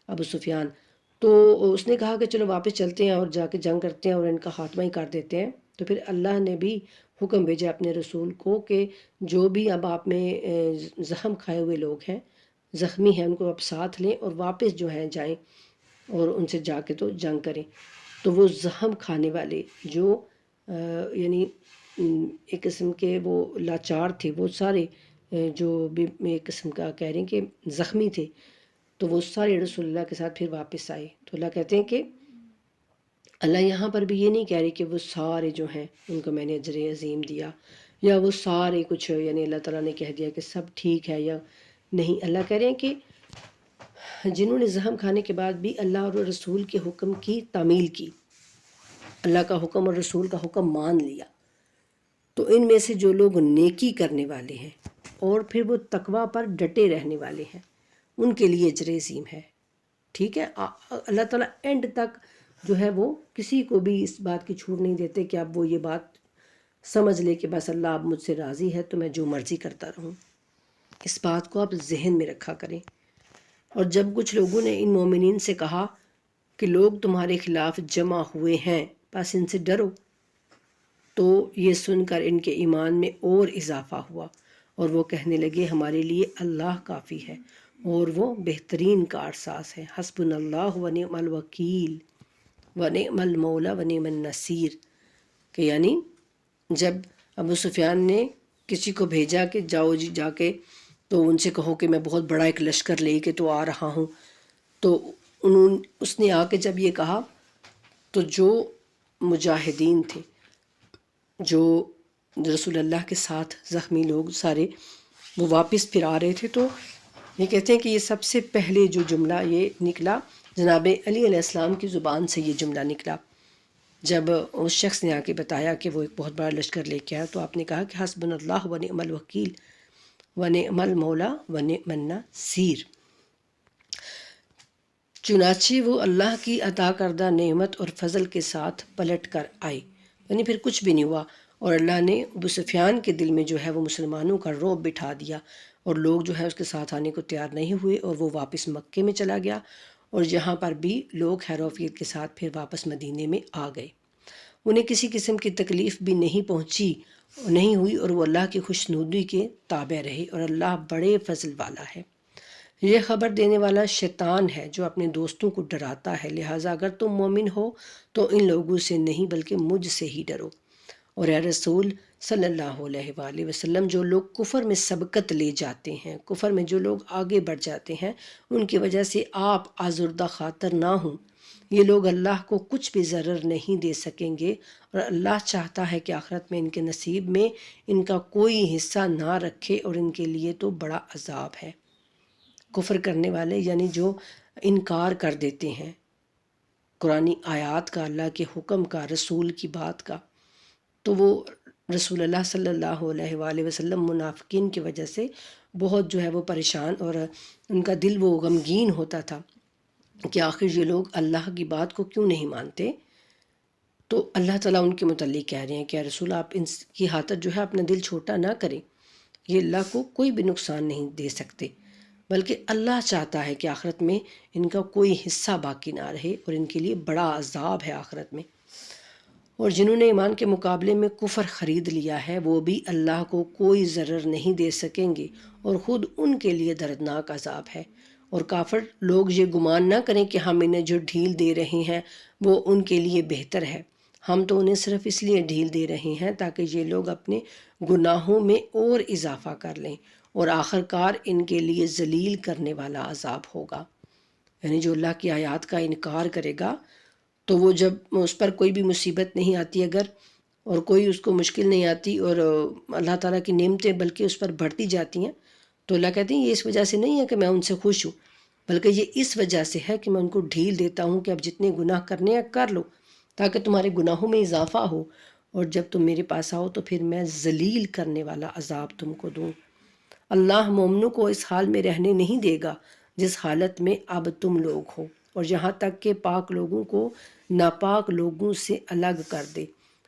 ابو سفیان، تو اس نے کہا کہ چلو واپس چلتے ہیں اور جا کے جنگ کرتے ہیں اور ان کا خاتمہ ہی کر دیتے ہیں۔ تو پھر اللہ نے بھی حکم بھیجا اپنے رسول کو کہ جو بھی اب آپ میں زخم کھائے ہوئے لوگ ہیں، زخمی ہیں، ان کو اب ساتھ لیں اور واپس جو ہیں جائیں اور ان سے جا کے تو جنگ کریں۔ تو وہ زخم کھانے والے جو یعنی ایک قسم کے وہ لاچار تھے، وہ سارے جو بھی ایک قسم کا کہہ رہے ہیں کہ زخمی تھے، تو وہ سارے رسول اللہ کے ساتھ پھر واپس آئے۔ تو اللہ کہتے ہیں کہ اللہ یہاں پر بھی یہ نہیں کہہ رہے کہ وہ سارے جو ہیں ان کو میں نے اجر عظیم دیا، یا وہ سارے کچھ یعنی اللہ تعالیٰ نے کہہ دیا کہ سب ٹھیک ہے، یا نہیں۔ اللہ کہہ رہے ہیں کہ جنہوں نے زخم کھانے کے بعد بھی اللہ اور رسول کے حکم کی تعمیل کی، اللہ کا حکم اور رسول کا حکم مان لیا، تو ان میں سے جو لوگ نیکی کرنے والے ہیں اور پھر وہ تقوی پر ڈٹے رہنے والے ہیں ان کے لیے اجر عظیم ہے۔ ٹھیک ہے، اللہ تعالیٰ اینڈ تک جو ہے وہ کسی کو بھی اس بات کی چھوٹ نہیں دیتے کہ اب وہ یہ بات سمجھ لے کہ بس اللہ اب مجھ سے راضی ہے تو میں جو مرضی کرتا رہوں۔ اس بات کو آپ ذہن میں رکھا کریں۔ اور جب کچھ لوگوں نے ان مومنین سے کہا کہ لوگ تمہارے خلاف جمع ہوئے ہیں بس ان سے ڈرو، تو یہ سن کر ان کے ایمان میں اور اضافہ ہوا، اور وہ کہنے لگے ہمارے لیے اللہ کافی ہے اور وہ بہترین کارساز ہے۔ حسبنا اللہ و نعم الوکیل و نعم المولا و نعم النصیر، کہ یعنی جب ابو سفیان نے کسی کو بھیجا کہ جاؤ جی جا کے تو ان سے کہو کہ میں بہت بڑا ایک لشکر لے کے تو آ رہا ہوں، تو اس نے آ کے جب یہ کہا تو جو مجاہدین تھے، جو رسول اللہ کے ساتھ زخمی لوگ سارے، وہ واپس پھر آ رہے تھے، تو یہ کہتے ہیں کہ یہ سب سے پہلے جو جملہ یہ نکلا جناب علی علیہ السلام کی زبان سے، یہ جملہ نکلا جب اس شخص نے آ کے بتایا کہ وہ ایک بہت بڑا لشکر لے کے آیا، تو آپ نے کہا کہ حسبنا اللہ و نعم الوکیل و نعم المولا و نعم النصیر۔ چنانچہ وہ اللہ کی عطا کردہ نعمت اور فضل کے ساتھ پلٹ کر آئے، یعنی پھر کچھ بھی نہیں ہوا، اور اللہ نے ابو سفیان کے دل میں جو ہے وہ مسلمانوں کا رعب بٹھا دیا، اور لوگ جو ہے اس کے ساتھ آنے کو تیار نہیں ہوئے، اور وہ واپس مکے میں چلا گیا، اور یہاں پر بھی لوگ خیروفیت کے ساتھ پھر واپس مدینے میں آ گئے۔ انہیں کسی قسم کی تکلیف بھی نہیں ہوئی، اور وہ اللہ کی خوشنودی کے تابع رہے، اور اللہ بڑے فضل والا ہے۔ یہ خبر دینے والا شیطان ہے جو اپنے دوستوں کو ڈراتا ہے، لہٰذا اگر تم مومن ہو تو ان لوگوں سے نہیں بلکہ مجھ سے ہی ڈرو۔ اور اے رسول صلی اللہ علیہ وآلہ وسلم، جو لوگ کفر میں سبقت لے جاتے ہیں، کفر میں جو لوگ آگے بڑھ جاتے ہیں، ان کی وجہ سے آپ آزردہ خاطر نہ ہوں۔ یہ لوگ اللہ کو کچھ بھی ضرر نہیں دے سکیں گے، اور اللہ چاہتا ہے کہ آخرت میں ان کے نصیب میں ان کا کوئی حصہ نہ رکھے، اور ان کے لیے تو بڑا عذاب ہے۔ کفر کرنے والے یعنی جو انکار کر دیتے ہیں قرآنی آیات کا، اللہ کے حکم کا، رسول کی بات کا، تو وہ رسول اللہ صلی اللہ علیہ وآلہ وسلم منافقین کی وجہ سے بہت جو ہے وہ پریشان، اور ان کا دل وہ غمگین ہوتا تھا کہ آخر یہ لوگ اللہ کی بات کو کیوں نہیں مانتے۔ تو اللہ تعالیٰ ان کے متعلق کہہ رہے ہیں کہ رسول آپ ان کی خاطر جو ہے اپنا دل چھوٹا نہ کریں، یہ اللہ کو کوئی بھی نقصان نہیں دے سکتے، بلکہ اللہ چاہتا ہے کہ آخرت میں ان کا کوئی حصہ باقی نہ رہے، اور ان کے لیے بڑا عذاب ہے آخرت میں۔ اور جنہوں نے ایمان کے مقابلے میں کفر خرید لیا ہے وہ بھی اللہ کو کوئی ضرر نہیں دے سکیں گے، اور خود ان کے لیے دردناک عذاب ہے۔ اور کافر لوگ یہ گمان نہ کریں کہ ہم انہیں جو ڈھیل دے رہے ہیں وہ ان کے لیے بہتر ہے، ہم تو انہیں صرف اس لیے ڈھیل دے رہے ہیں تاکہ یہ لوگ اپنے گناہوں میں اور اضافہ کر لیں، اور آخر کار ان کے لیے ذلیل کرنے والا عذاب ہوگا۔ یعنی جو اللہ کی آیات کا انکار کرے گا تو وہ جب اس پر کوئی بھی مصیبت نہیں آتی اگر، اور کوئی اس کو مشکل نہیں آتی، اور اللہ تعالیٰ کی نعمتیں بلکہ اس پر بڑھتی جاتی ہیں، تو اللہ کہتے ہیں یہ اس وجہ سے نہیں ہے کہ میں ان سے خوش ہوں، بلکہ یہ اس وجہ سے ہے کہ میں ان کو ڈھیل دیتا ہوں کہ اب جتنے گناہ کرنے ہیں کر لو، تاکہ تمہارے گناہوں میں اضافہ ہو، اور جب تم میرے پاس آؤ تو پھر میں ذلیل کرنے والا عذاب تم کو دوں۔ اللہ مومنوں کو اس حال میں رہنے نہیں دے گا جس حالت میں اب تم لوگ ہو، اور یہاں تک کہ پاک لوگوں کو ناپاک لوگوں سے الگ کر دے،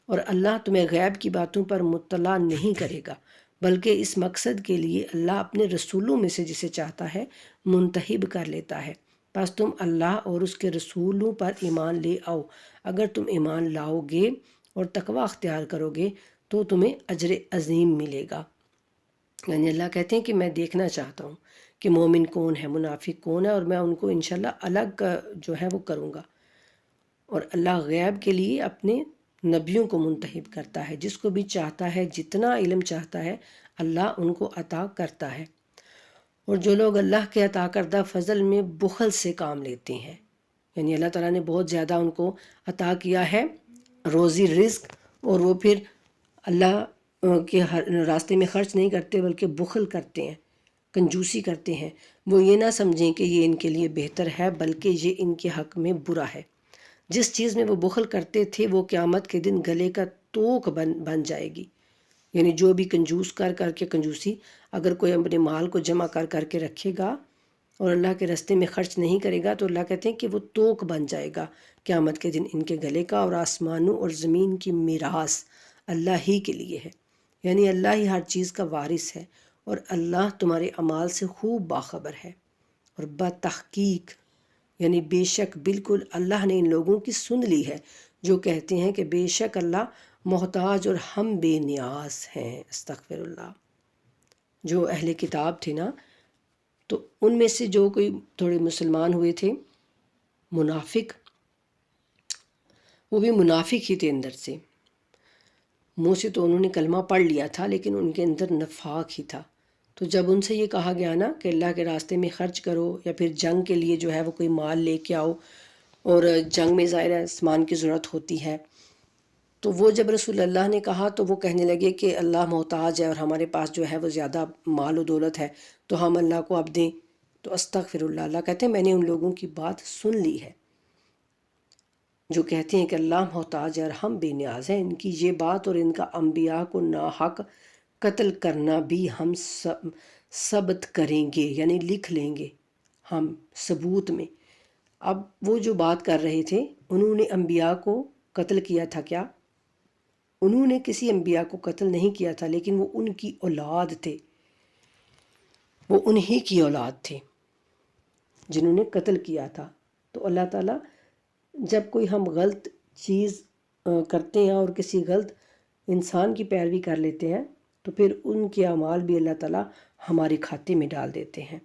اور اللہ تمہیں غیب کی باتوں پر مطلع نہیں کرے گا، بلکہ اس مقصد کے لیے اللہ اپنے رسولوں میں سے جسے چاہتا ہے منتخب کر لیتا ہے۔ بس تم اللہ اور اس کے رسولوں پر ایمان لے آؤ، اگر تم ایمان لاؤ گے اور تقوی اختیار کرو گے تو تمہیں اجر عظیم ملے گا۔ یعنی اللہ کہتے ہیں کہ میں دیکھنا چاہتا ہوں کہ مومن کون ہے، منافق کون ہے، اور میں ان کو انشاءاللہ الگ جو ہے وہ کروں گا۔ اور اللہ غیب کے لیے اپنے نبیوں کو منتخب کرتا ہے، جس کو بھی چاہتا ہے، جتنا علم چاہتا ہے اللہ ان کو عطا کرتا ہے۔ اور جو لوگ اللہ کے عطا کردہ فضل میں بخل سے کام لیتے ہیں، یعنی اللہ تعالیٰ نے بہت زیادہ ان کو عطا کیا ہے روزی رزق، اور وہ پھر اللہ کے راستے میں خرچ نہیں کرتے بلکہ بخل کرتے ہیں، کنجوسی کرتے ہیں، وہ یہ نہ سمجھیں کہ یہ ان کے لیے بہتر ہے بلکہ یہ ان کے حق میں برا ہے۔ جس چیز میں وہ بخل کرتے تھے وہ قیامت کے دن گلے کا توق بن جائے گی۔ یعنی جو بھی کنجوس کر کے کنجوسی، اگر کوئی اپنے مال کو جمع کر کے رکھے گا اور اللہ کے راستے میں خرچ نہیں کرے گا تو اللہ کہتے ہیں کہ وہ توق بن جائے گا قیامت کے دن ان کے گلے کا، اور آسمانوں اور زمین کی میراث اللہ ہی کے لیے ہے، یعنی اللہ ہی ہر چیز کا وارث ہے، اور اللہ تمہارے اعمال سے خوب باخبر ہے۔ اور بتحقیق یعنی بے شک بالکل اللہ نے ان لوگوں کی سن لی ہے جو کہتے ہیں کہ بے شک اللہ محتاج اور ہم بے نیاز ہیں۔ استغفر اللہ۔ جو اہل کتاب تھے نا، تو ان میں سے جو کوئی تھوڑے مسلمان ہوئے تھے منافق، وہ بھی منافق ہی تھے اندر سے، منہ سے تو انہوں نے کلمہ پڑھ لیا تھا لیکن ان کے اندر نفاق ہی تھا۔ تو جب ان سے یہ کہا گیا نا کہ اللہ کے راستے میں خرچ کرو یا پھر جنگ کے لیے جو ہے وہ کوئی مال لے کے آؤ، اور جنگ میں ظاہر ہے سامان کی ضرورت ہوتی ہے، تو وہ جب رسول اللہ نے کہا تو وہ کہنے لگے کہ اللہ محتاج ہے اور ہمارے پاس جو ہے وہ زیادہ مال و دولت ہے تو ہم اللہ کو اب دیں۔ تو استغفر اللہ، اللہ کہتے ہیں میں نے ان لوگوں کی بات سن لی ہے جو کہتے ہیں کہ اللہ محتاج ہے اور ہم بے نیاز ہیں۔ ان کی یہ بات اور ان کا انبیاء کو ناحق قتل کرنا بھی ہم ثبت کریں گے، یعنی لکھ لیں گے ہم ثبوت میں۔ اب وہ جو بات کر رہے تھے انہوں نے انبیاء کو قتل کیا تھا کیا؟ انہوں نے کسی انبیاء کو قتل نہیں کیا تھا، لیکن وہ ان کی اولاد تھے، وہ انہی کی اولاد تھے جنہوں نے قتل کیا تھا۔ تو اللہ تعالیٰ جب کوئی ہم غلط چیز کرتے ہیں اور کسی غلط انسان کی پیروی کر لیتے ہیں تو پھر ان کے اعمال بھی اللہ تعالیٰ ہمارے کھاتے میں ڈال دیتے ہیں۔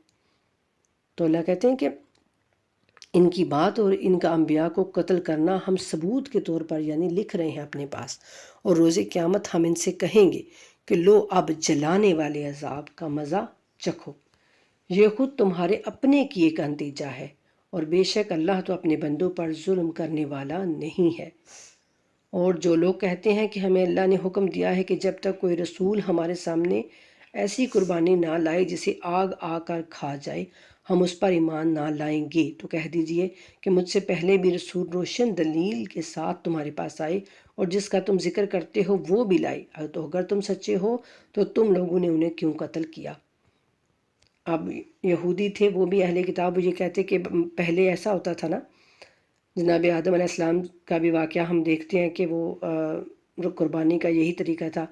تو اللہ کہتے ہیں کہ ان کی بات اور ان کا انبیاء کو قتل کرنا ہم ثبوت کے طور پر یعنی لکھ رہے ہیں اپنے پاس، اور روز قیامت ہم ان سے کہیں گے کہ لو اب جلانے والے عذاب کا مزہ چکھو، یہ خود تمہارے اپنے کیے کا نتیجہ ہے، اور بے شک اللہ تو اپنے بندوں پر ظلم کرنے والا نہیں ہے۔ اور جو لوگ کہتے ہیں کہ ہمیں اللہ نے حکم دیا ہے کہ جب تک کوئی رسول ہمارے سامنے ایسی قربانی نہ لائے جسے آگ آ کر کھا جائے، ہم اس پر ایمان نہ لائیں گے تو کہہ دیجئے کہ مجھ سے پہلے بھی رسول روشن دلیل کے ساتھ تمہارے پاس آئے اور جس کا تم ذکر کرتے ہو وہ بھی لائے، تو اگر تم سچے ہو تو تم لوگوں نے انہیں کیوں قتل کیا؟ اب یہودی تھے، وہ بھی اہل کتاب، یہ کہتے کہ پہلے ایسا ہوتا تھا نا، جناب آدم علیہ السلام کا بھی واقعہ ہم دیکھتے ہیں کہ وہ قربانی کا یہی طریقہ تھا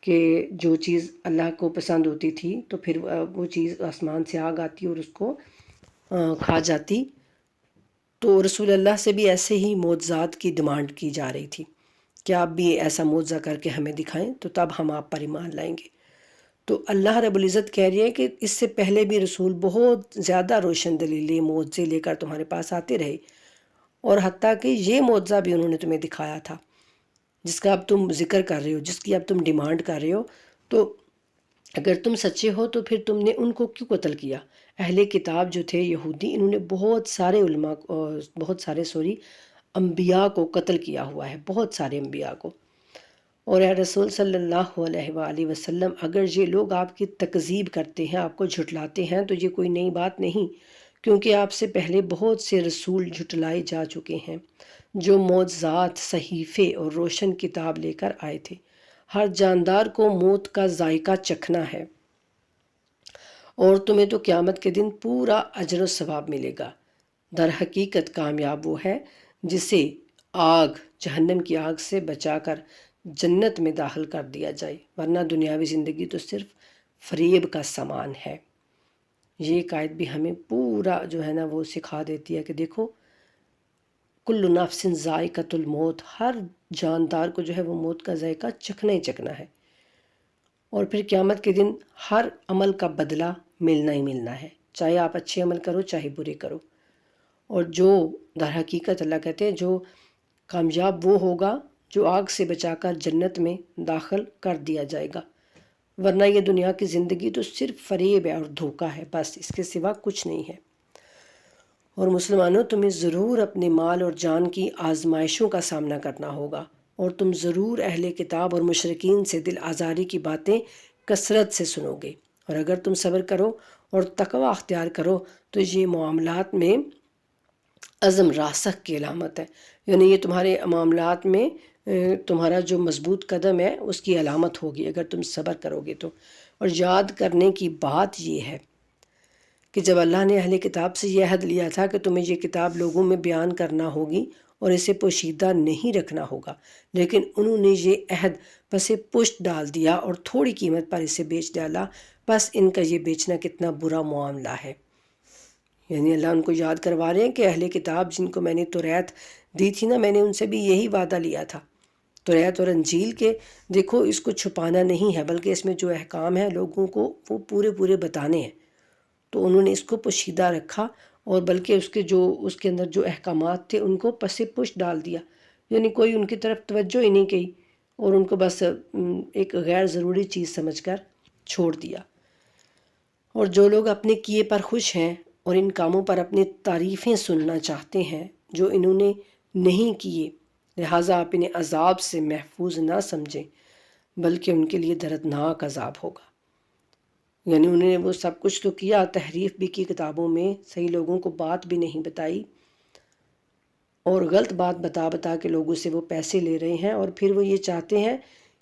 کہ جو چیز اللہ کو پسند ہوتی تھی تو پھر وہ چیز آسمان سے آگ آتی اور اس کو کھا جاتی. تو رسول اللہ سے بھی ایسے ہی معجزات کی ڈیمانڈ کی جا رہی تھی کہ آپ بھی ایسا معجزہ کر کے ہمیں دکھائیں تو تب ہم آپ پر ایمان لائیں گے. تو اللہ رب العزت کہہ رہی ہے کہ اس سے پہلے بھی رسول بہت زیادہ روشن دلیلیں معجزے لے کر تمہارے پاس آتے رہے، اور حتیٰ کہ یہ معجزہ بھی انہوں نے تمہیں دکھایا تھا جس کا اب تم ذکر کر رہے ہو، جس کی اب تم ڈیمانڈ کر رہے ہو. تو اگر تم سچے ہو تو پھر تم نے ان کو کیوں قتل کیا؟ اہل کتاب جو تھے یہودی، انہوں نے بہت سارے انبیاء کو قتل کیا ہوا ہے، بہت سارے انبیاء کو. اور اے رسول صلی اللہ علیہ وآلہ وسلم، اگر یہ لوگ آپ کی تکذیب کرتے ہیں، آپ کو جھٹلاتے ہیں، تو یہ کوئی نئی بات نہیں، کیونکہ آپ سے پہلے بہت سے رسول جھٹلائے جا چکے ہیں جو معجزات، صحیفے اور روشن کتاب لے کر آئے تھے. ہر جاندار کو موت کا ذائقہ چکھنا ہے، اور تمہیں تو قیامت کے دن پورا اجر و ثواب ملے گا. در حقیقت کامیاب وہ ہے جسے جہنم کی آگ سے بچا کر جنت میں داخل کر دیا جائے، ورنہ دنیاوی زندگی تو صرف فریب کا سامان ہے. یہ ایک آیت بھی ہمیں پورا جو ہے نا وہ سکھا دیتی ہے کہ دیکھو، کل نفس ذائقۃ الموت، ہر جاندار کو جو ہے وہ موت کا ذائقہ چکھنا ہی چکھنا ہے، اور پھر قیامت کے دن ہر عمل کا بدلہ ملنا ہی ملنا ہے، چاہے آپ اچھے عمل کرو چاہے برے کرو. اور جو در حقیقت اللہ کہتے ہیں جو کامیاب وہ ہوگا جو آگ سے بچا کر جنت میں داخل کر دیا جائے گا، ورنہ یہ دنیا کی زندگی تو صرف فریب ہے اور دھوکہ ہے، بس اس کے سوا کچھ نہیں ہے. اور مسلمانوں، تمہیں ضرور اپنے مال اور جان کی آزمائشوں کا سامنا کرنا ہوگا، اور تم ضرور اہل کتاب اور مشرکین سے دل آزاری کی باتیں کثرت سے سنو گے. اور اگر تم صبر کرو اور تقوی اختیار کرو تو یہ معاملات میں عزم راسخ کی علامت ہے، یعنی یہ تمہارے معاملات میں تمہارا جو مضبوط قدم ہے اس کی علامت ہوگی اگر تم صبر کرو گے تو. اور یاد کرنے کی بات یہ ہے کہ جب اللہ نے اہل کتاب سے یہ عہد لیا تھا کہ تمہیں یہ کتاب لوگوں میں بیان کرنا ہوگی اور اسے پوشیدہ نہیں رکھنا ہوگا، لیکن انہوں نے یہ عہد پس پشت ڈال دیا اور تھوڑی قیمت پر اسے بیچ ڈالا، بس ان کا یہ بیچنا کتنا برا معاملہ ہے. یعنی اللہ ان کو یاد کروا رہے ہیں کہ اہل کتاب جن کو میں نے توریت دی تھی نا، میں نے ان سے بھی یہی وعدہ لیا تھا، توریت اور انجیل کے، دیکھو اس کو چھپانا نہیں ہے بلکہ اس میں جو احکام ہیں لوگوں کو وہ پورے پورے بتانے ہیں. تو انہوں نے اس کو پوشیدہ رکھا، اور بلکہ اس کے اندر جو احکامات تھے ان کو پس پشت ڈال دیا، یعنی کوئی ان کی طرف توجہ ہی نہیں کی، اور ان کو بس ایک غیر ضروری چیز سمجھ کر چھوڑ دیا. اور جو لوگ اپنے کیے پر خوش ہیں اور ان کاموں پر اپنی تعریفیں سننا چاہتے ہیں جو انہوں نے نہیں کیے، لہٰذا آپ انہیں عذاب سے محفوظ نہ سمجھیں، بلکہ ان کے لیے دردناک عذاب ہوگا. یعنی انہوں نے وہ سب کچھ تو کیا، تحریف بھی کی کتابوں میں، صحیح لوگوں کو بات بھی نہیں بتائی، اور غلط بات بتا بتا کے لوگوں سے وہ پیسے لے رہے ہیں، اور پھر وہ یہ چاہتے ہیں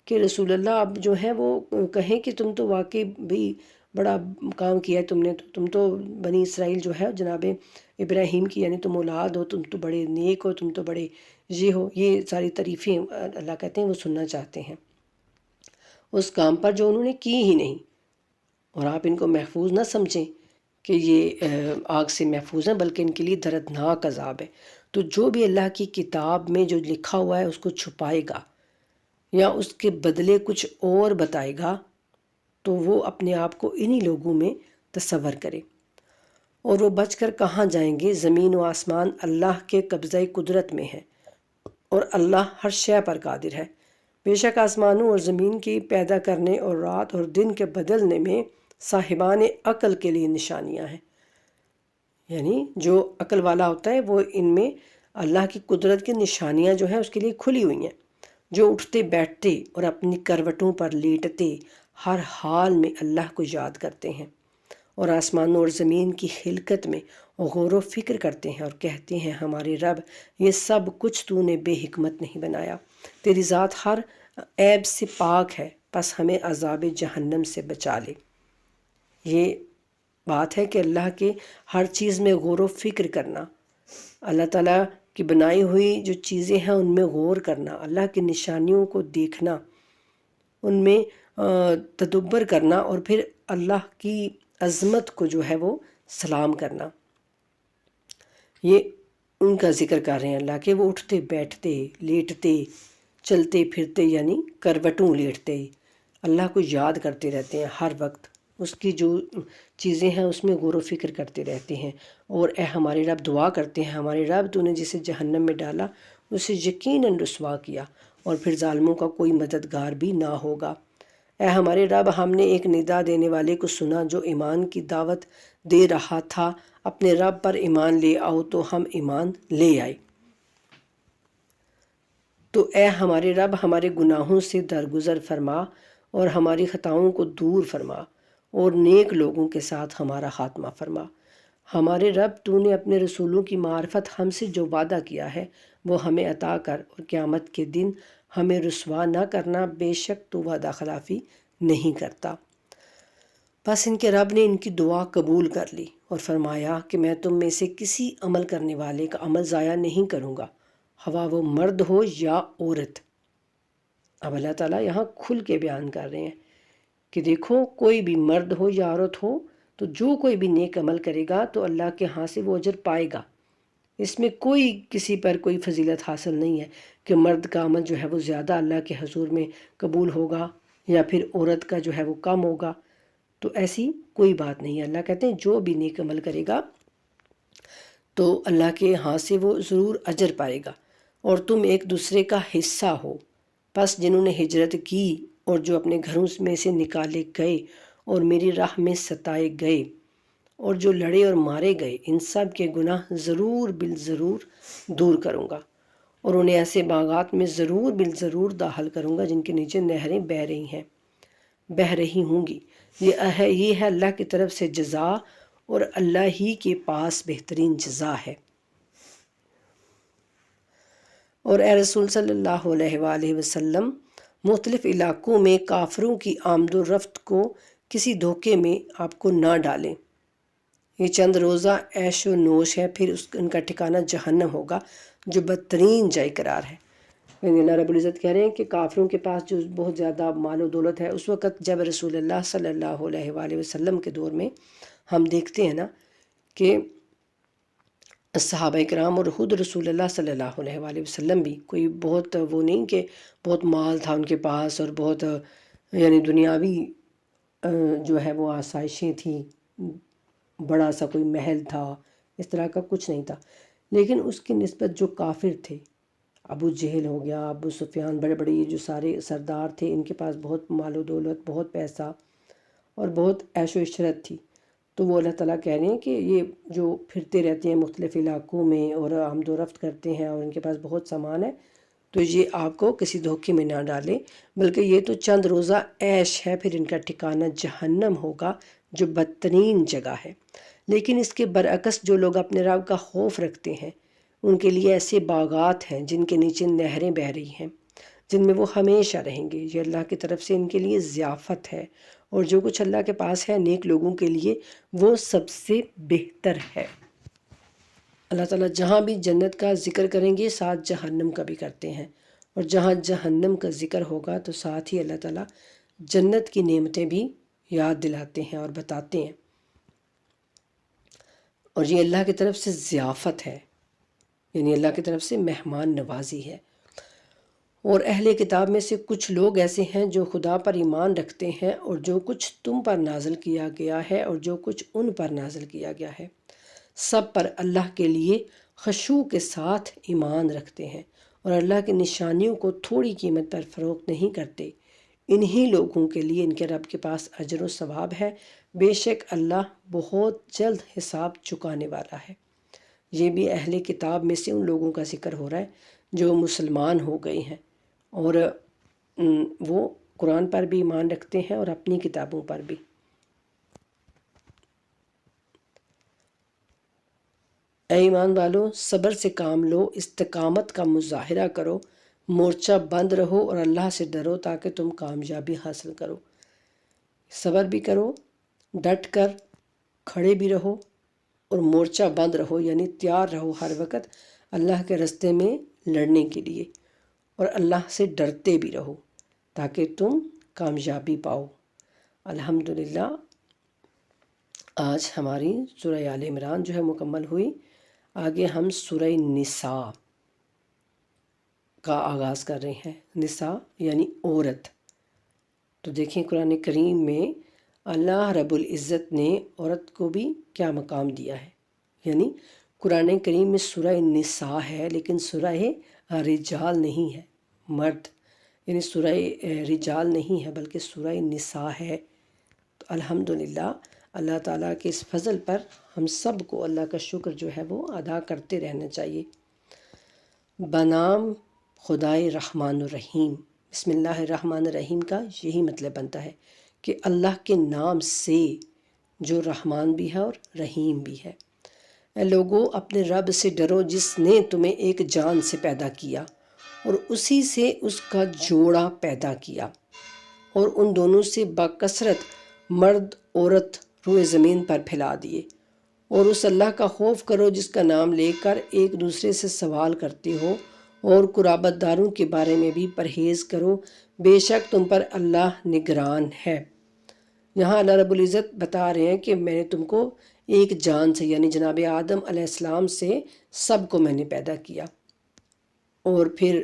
کہ رسول اللہ اب جو ہے وہ کہیں کہ تم تو واقعی بھی بڑا کام کیا ہے تم نے، تم تو بنی اسرائیل جو ہے جناب ابراہیم کی یعنی تم اولاد ہو، تم تو بڑے نیک ہو، تم تو بڑے یہ ہو، یہ ساری تعریفیں اللہ کہتے ہیں وہ سننا چاہتے ہیں اس کام پر جو انہوں نے کی ہی نہیں. اور آپ ان کو محفوظ نہ سمجھیں کہ یہ آگ سے محفوظ ہیں، بلکہ ان کے لیے دردناک عذاب ہے. تو جو بھی اللہ کی کتاب میں جو لکھا ہوا ہے اس کو چھپائے گا یا اس کے بدلے کچھ اور بتائے گا تو وہ اپنے آپ کو انہی لوگوں میں تصور کرے. اور وہ بچ کر کہاں جائیں گے؟ زمین و آسمان اللہ کے قبضہ قدرت میں ہیں، اور اللہ ہر شے پر قادر ہے. بے شک آسمانوں اور زمین کی پیدا کرنے اور رات اور دن کے بدلنے میں صاحبان عقل کے لیے نشانیاں ہیں. یعنی جو عقل والا ہوتا ہے وہ ان میں اللہ کی قدرت کی نشانیاں جو ہیں اس کے لیے کھلی ہوئی ہیں. جو اٹھتے بیٹھتے اور اپنی کروٹوں پر لیٹتے ہر حال میں اللہ کو یاد کرتے ہیں اور آسمانوں اور زمین کی خلقت میں غور و فکر کرتے ہیں اور کہتے ہیں ہمارے رب یہ سب کچھ تو نے بے حکمت نہیں بنایا، تیری ذات ہر عیب سے پاک ہے، پس ہمیں عذاب جہنم سے بچا لے۔ یہ بات ہے کہ اللہ کے ہر چیز میں غور و فکر کرنا، اللہ تعالیٰ کی بنائی ہوئی جو چیزیں ہیں ان میں غور کرنا، اللہ کی نشانیوں کو دیکھنا، ان میں تدبر کرنا، اور پھر اللہ کی عظمت کو جو ہے وہ سلام کرنا۔ یہ ان کا ذکر کر رہے ہیں اللہ کے، وہ اٹھتے بیٹھتے لیٹتے چلتے پھرتے یعنی کروٹوں لیٹتے اللہ کو یاد کرتے رہتے ہیں، ہر وقت اس کی جو چیزیں ہیں اس میں غور و فکر کرتے رہتے ہیں، اور اے ہمارے رب دعا کرتے ہیں ہمارے رب تو نے جسے جہنم میں ڈالا اسے یقیناً رسوا کیا، اور پھر ظالموں کا کوئی مددگار بھی نہ ہوگا۔ اے ہمارے رب ہم نے ایک ندا دینے والے کو سنا جو ایمان کی دعوت دے رہا تھا، اپنے رب پر ایمان لے آؤ، تو ہم ایمان لے آئے۔ تو اے ہمارے رب ہمارے گناہوں سے درگزر فرما اور ہماری خطاؤں کو دور فرما، اور نیک لوگوں کے ساتھ ہمارا خاتمہ فرما۔ ہمارے رب تو نے اپنے رسولوں کی معرفت ہم سے جو وعدہ کیا ہے وہ ہمیں عطا کر، اور قیامت کے دن ہمیں رسوا نہ کرنا، بے شک تو وعدہ خلافی نہیں کرتا۔ بس ان کے رب نے ان کی دعا قبول کر لی اور فرمایا کہ میں تم میں سے کسی عمل کرنے والے کا عمل ضائع نہیں کروں گا، خواہ وہ مرد ہو یا عورت۔ اب اللہ تعالیٰ یہاں کھل کے بیان کر رہے ہیں کہ دیکھو کوئی بھی مرد ہو یا عورت ہو، تو جو کوئی بھی نیک عمل کرے گا تو اللہ کے ہاں سے وہ اجر پائے گا۔ اس میں کوئی کسی پر کوئی فضیلت حاصل نہیں ہے کہ مرد کا عمل جو ہے وہ زیادہ اللہ کے حضور میں قبول ہوگا یا پھر عورت کا جو ہے وہ کم ہوگا، تو ایسی کوئی بات نہیں ہے۔ اللہ کہتے ہیں جو بھی نیک عمل کرے گا تو اللہ کے ہاں سے وہ ضرور اجر پائے گا، اور تم ایک دوسرے کا حصہ ہو۔ پس جنہوں نے ہجرت کی اور جو اپنے گھروں میں سے نکالے گئے اور میری راہ میں ستائے گئے اور جو لڑے اور مارے گئے، ان سب کے گناہ ضرور بالضرور دور کروں گا، اور انہیں ایسے باغات میں ضرور بالضرور داخل کروں گا جن کے نیچے نہریں بہہ رہی ہوں گی۔ یہ ہے اللہ کی طرف سے جزا، اور اللہ ہی کے پاس بہترین جزا ہے۔ اور اے رسول صلی اللہ علیہ وآلہ وسلم، مختلف علاقوں میں کافروں کی آمد و رفت کو کسی دھوکے میں آپ کو نہ ڈالیں۔ یہ چند روزہ عیش و نوش ہے، پھر ان کا ٹھکانہ جہنم ہوگا جو بدترین جائے قرار ہے۔ یعنی اللہ رب العزت کہہ رہے ہیں کہ کافروں کے پاس جو بہت زیادہ مال و دولت ہے، اس وقت جب رسول اللہ صلی اللہ علیہ وآلہ وسلم کے دور میں ہم دیکھتے ہیں نا کہ صحابہ کرام اور خود رسول اللہ صلی اللہ علیہ وآلہ وسلم بھی کوئی بہت وہ نہیں کہ بہت مال تھا ان کے پاس اور بہت یعنی دنیاوی جو ہے وہ آسائشیں تھیں، بڑا سا کوئی محل تھا، اس طرح کا کچھ نہیں تھا، لیکن اس کی نسبت جو کافر تھے، ابو جہل ہو گیا، ابو سفیان، بڑے بڑے یہ جو سارے سردار تھے، ان کے پاس بہت مال و دولت، بہت پیسہ اور بہت عیش و عشرت تھی، تو وہ اللہ تعالیٰ کہہ رہے ہیں کہ یہ جو پھرتے رہتے ہیں مختلف علاقوں میں اور آمد و رفت کرتے ہیں اور ان کے پاس بہت سامان ہے، تو یہ آپ کو کسی دھوکے میں نہ ڈالے، بلکہ یہ تو چند روزہ عیش ہے، پھر ان کا ٹھکانہ جہنم ہوگا جو بدترین جگہ ہے۔ لیکن اس کے برعکس جو لوگ اپنے رب کا خوف رکھتے ہیں، ان کے لیے ایسے باغات ہیں جن کے نیچے نہریں بہہ رہی ہیں، جن میں وہ ہمیشہ رہیں گے۔ یہ اللہ کی طرف سے ان کے لیے ضیافت ہے، اور جو کچھ اللہ کے پاس ہے نیک لوگوں کے لیے وہ سب سے بہتر ہے۔ اللہ تعالیٰ جہاں بھی جنت کا ذکر کریں گے ساتھ جہنم کا بھی کرتے ہیں، اور جہاں جہنم کا ذکر ہوگا تو ساتھ ہی اللہ تعالیٰ جنت کی نعمتیں بھی یاد دلاتے ہیں اور بتاتے ہیں، اور یہ اللہ کی طرف سے ضیافت ہے، یعنی اللہ کی طرف سے مہمان نوازی ہے۔ اور اہل کتاب میں سے کچھ لوگ ایسے ہیں جو خدا پر ایمان رکھتے ہیں، اور جو کچھ تم پر نازل کیا گیا ہے اور جو کچھ ان پر نازل کیا گیا ہے، سب پر اللہ کے لیے خشوع کے ساتھ ایمان رکھتے ہیں، اور اللہ کی نشانیوں کو تھوڑی قیمت پر فروخت نہیں کرتے۔ انہی لوگوں کے لیے ان کے رب کے پاس اجر و ثواب ہے، بے شک اللہ بہت جلد حساب چکانے والا ہے۔ یہ بھی اہل کتاب میں سے ان لوگوں کا ذکر ہو رہا ہے جو مسلمان ہو گئے ہیں، اور وہ قرآن پر بھی ایمان رکھتے ہیں اور اپنی کتابوں پر بھی۔ اے ایمان والو صبر سے کام لو، استقامت کا مظاہرہ کرو، مورچہ بند رہو اور اللہ سے ڈرو تاکہ تم کامیابی حاصل کرو۔ صبر بھی کرو، ڈٹ کر کھڑے بھی رہو اور مورچہ بند رہو، یعنی تیار رہو ہر وقت اللہ کے راستے میں لڑنے کے لیے، اور اللہ سے ڈرتے بھی رہو تاکہ تم کامیابی پاؤ۔ الحمدللہ آج ہماری سورہ آل عمران جو ہے مکمل ہوئی۔ آگے ہم سورہ نساء کا آغاز کر رہے ہیں۔ نساء یعنی عورت۔ تو دیکھیں قرآن کریم میں اللہ رب العزت نے عورت کو بھی کیا مقام دیا ہے، یعنی قرآن کریم میں سورہ نساء ہے لیکن سورہ رجال نہیں ہے، مرد، یعنی سورہ رجال نہیں ہے بلکہ سورہ نساء ہے۔ تو الحمدللہ اللہ تعالیٰ کے اس فضل پر ہم سب کو اللہ کا شکر جو ہے وہ ادا کرتے رہنا چاہیے۔ بنام خدائے رحمان الرحیم، بسم اللہ الرحمن الرحیم کا یہی مطلب بنتا ہے کہ اللہ کے نام سے جو رحمان بھی ہے اور رحیم بھی ہے۔ اے لوگو اپنے رب سے ڈرو جس نے تمہیں ایک جان سے پیدا کیا اور اسی سے اس کا جوڑا پیدا کیا، اور ان دونوں سے بکثرت مرد عورت روئے زمین پر پھیلا دیے، اور اس اللہ کا خوف کرو جس کا نام لے کر ایک دوسرے سے سوال کرتے ہو، اور قرابت داروں کے بارے میں بھی پرہیز کرو، بے شک تم پر اللہ نگران ہے۔ یہاں اللہ رب العزت بتا رہے ہیں کہ میں نے تم کو ایک جان سے یعنی جناب آدم علیہ السلام سے سب کو میں نے پیدا کیا، اور پھر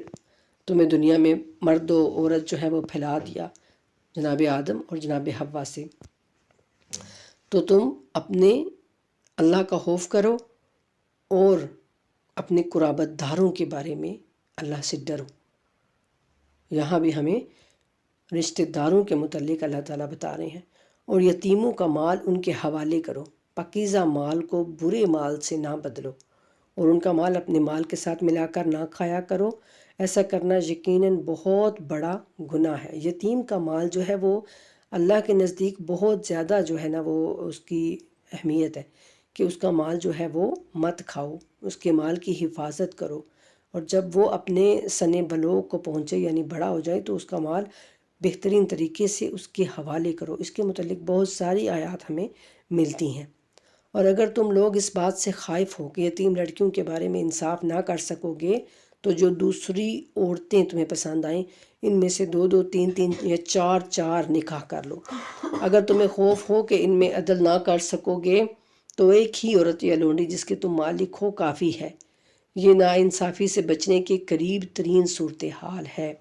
تمہیں دنیا میں مرد و عورت جو ہے وہ پھیلا دیا جناب آدم اور جناب حوا سے۔ تو تم اپنے اللہ کا خوف کرو اور اپنے قرابت داروں کے بارے میں اللہ سے ڈرو۔ یہاں بھی ہمیں رشتہ داروں کے متعلق اللہ تعالیٰ بتا رہے ہیں، اور یتیموں کا مال ان کے حوالے کرو، پاکیزہ مال کو برے مال سے نہ بدلو، اور ان کا مال اپنے مال کے ساتھ ملا کر نہ کھایا کرو، ایسا کرنا یقیناً بہت بڑا گناہ ہے۔ یتیم کا مال جو ہے وہ اللہ کے نزدیک بہت زیادہ جو ہے نا وہ اس کی اہمیت ہے کہ اس کا مال جو ہے وہ مت کھاؤ، اس کے مال کی حفاظت کرو، اور جب وہ اپنے سن بلوغ کو پہنچے یعنی بڑا ہو جائے تو اس کا مال بہترین طریقے سے اس کے حوالے کرو۔ اس کے متعلق بہت ساری آیات ہمیں ملتی ہیں۔ اور اگر تم لوگ اس بات سے خائف ہو کہ یتیم لڑکیوں کے بارے میں انصاف نہ کر سکو گے تو جو دوسری عورتیں تمہیں پسند آئیں ان میں سے 2 2 3 3 یا 4 4 نکاح کر لو۔ اگر تمہیں خوف ہو کہ ان میں عدل نہ کر سکو گے تو ایک ہی عورت یا لونڈی جس کے تم مالک ہو کافی ہے۔ یہ ناانصافی سے بچنے کے قریب ترین صورتحال ہے۔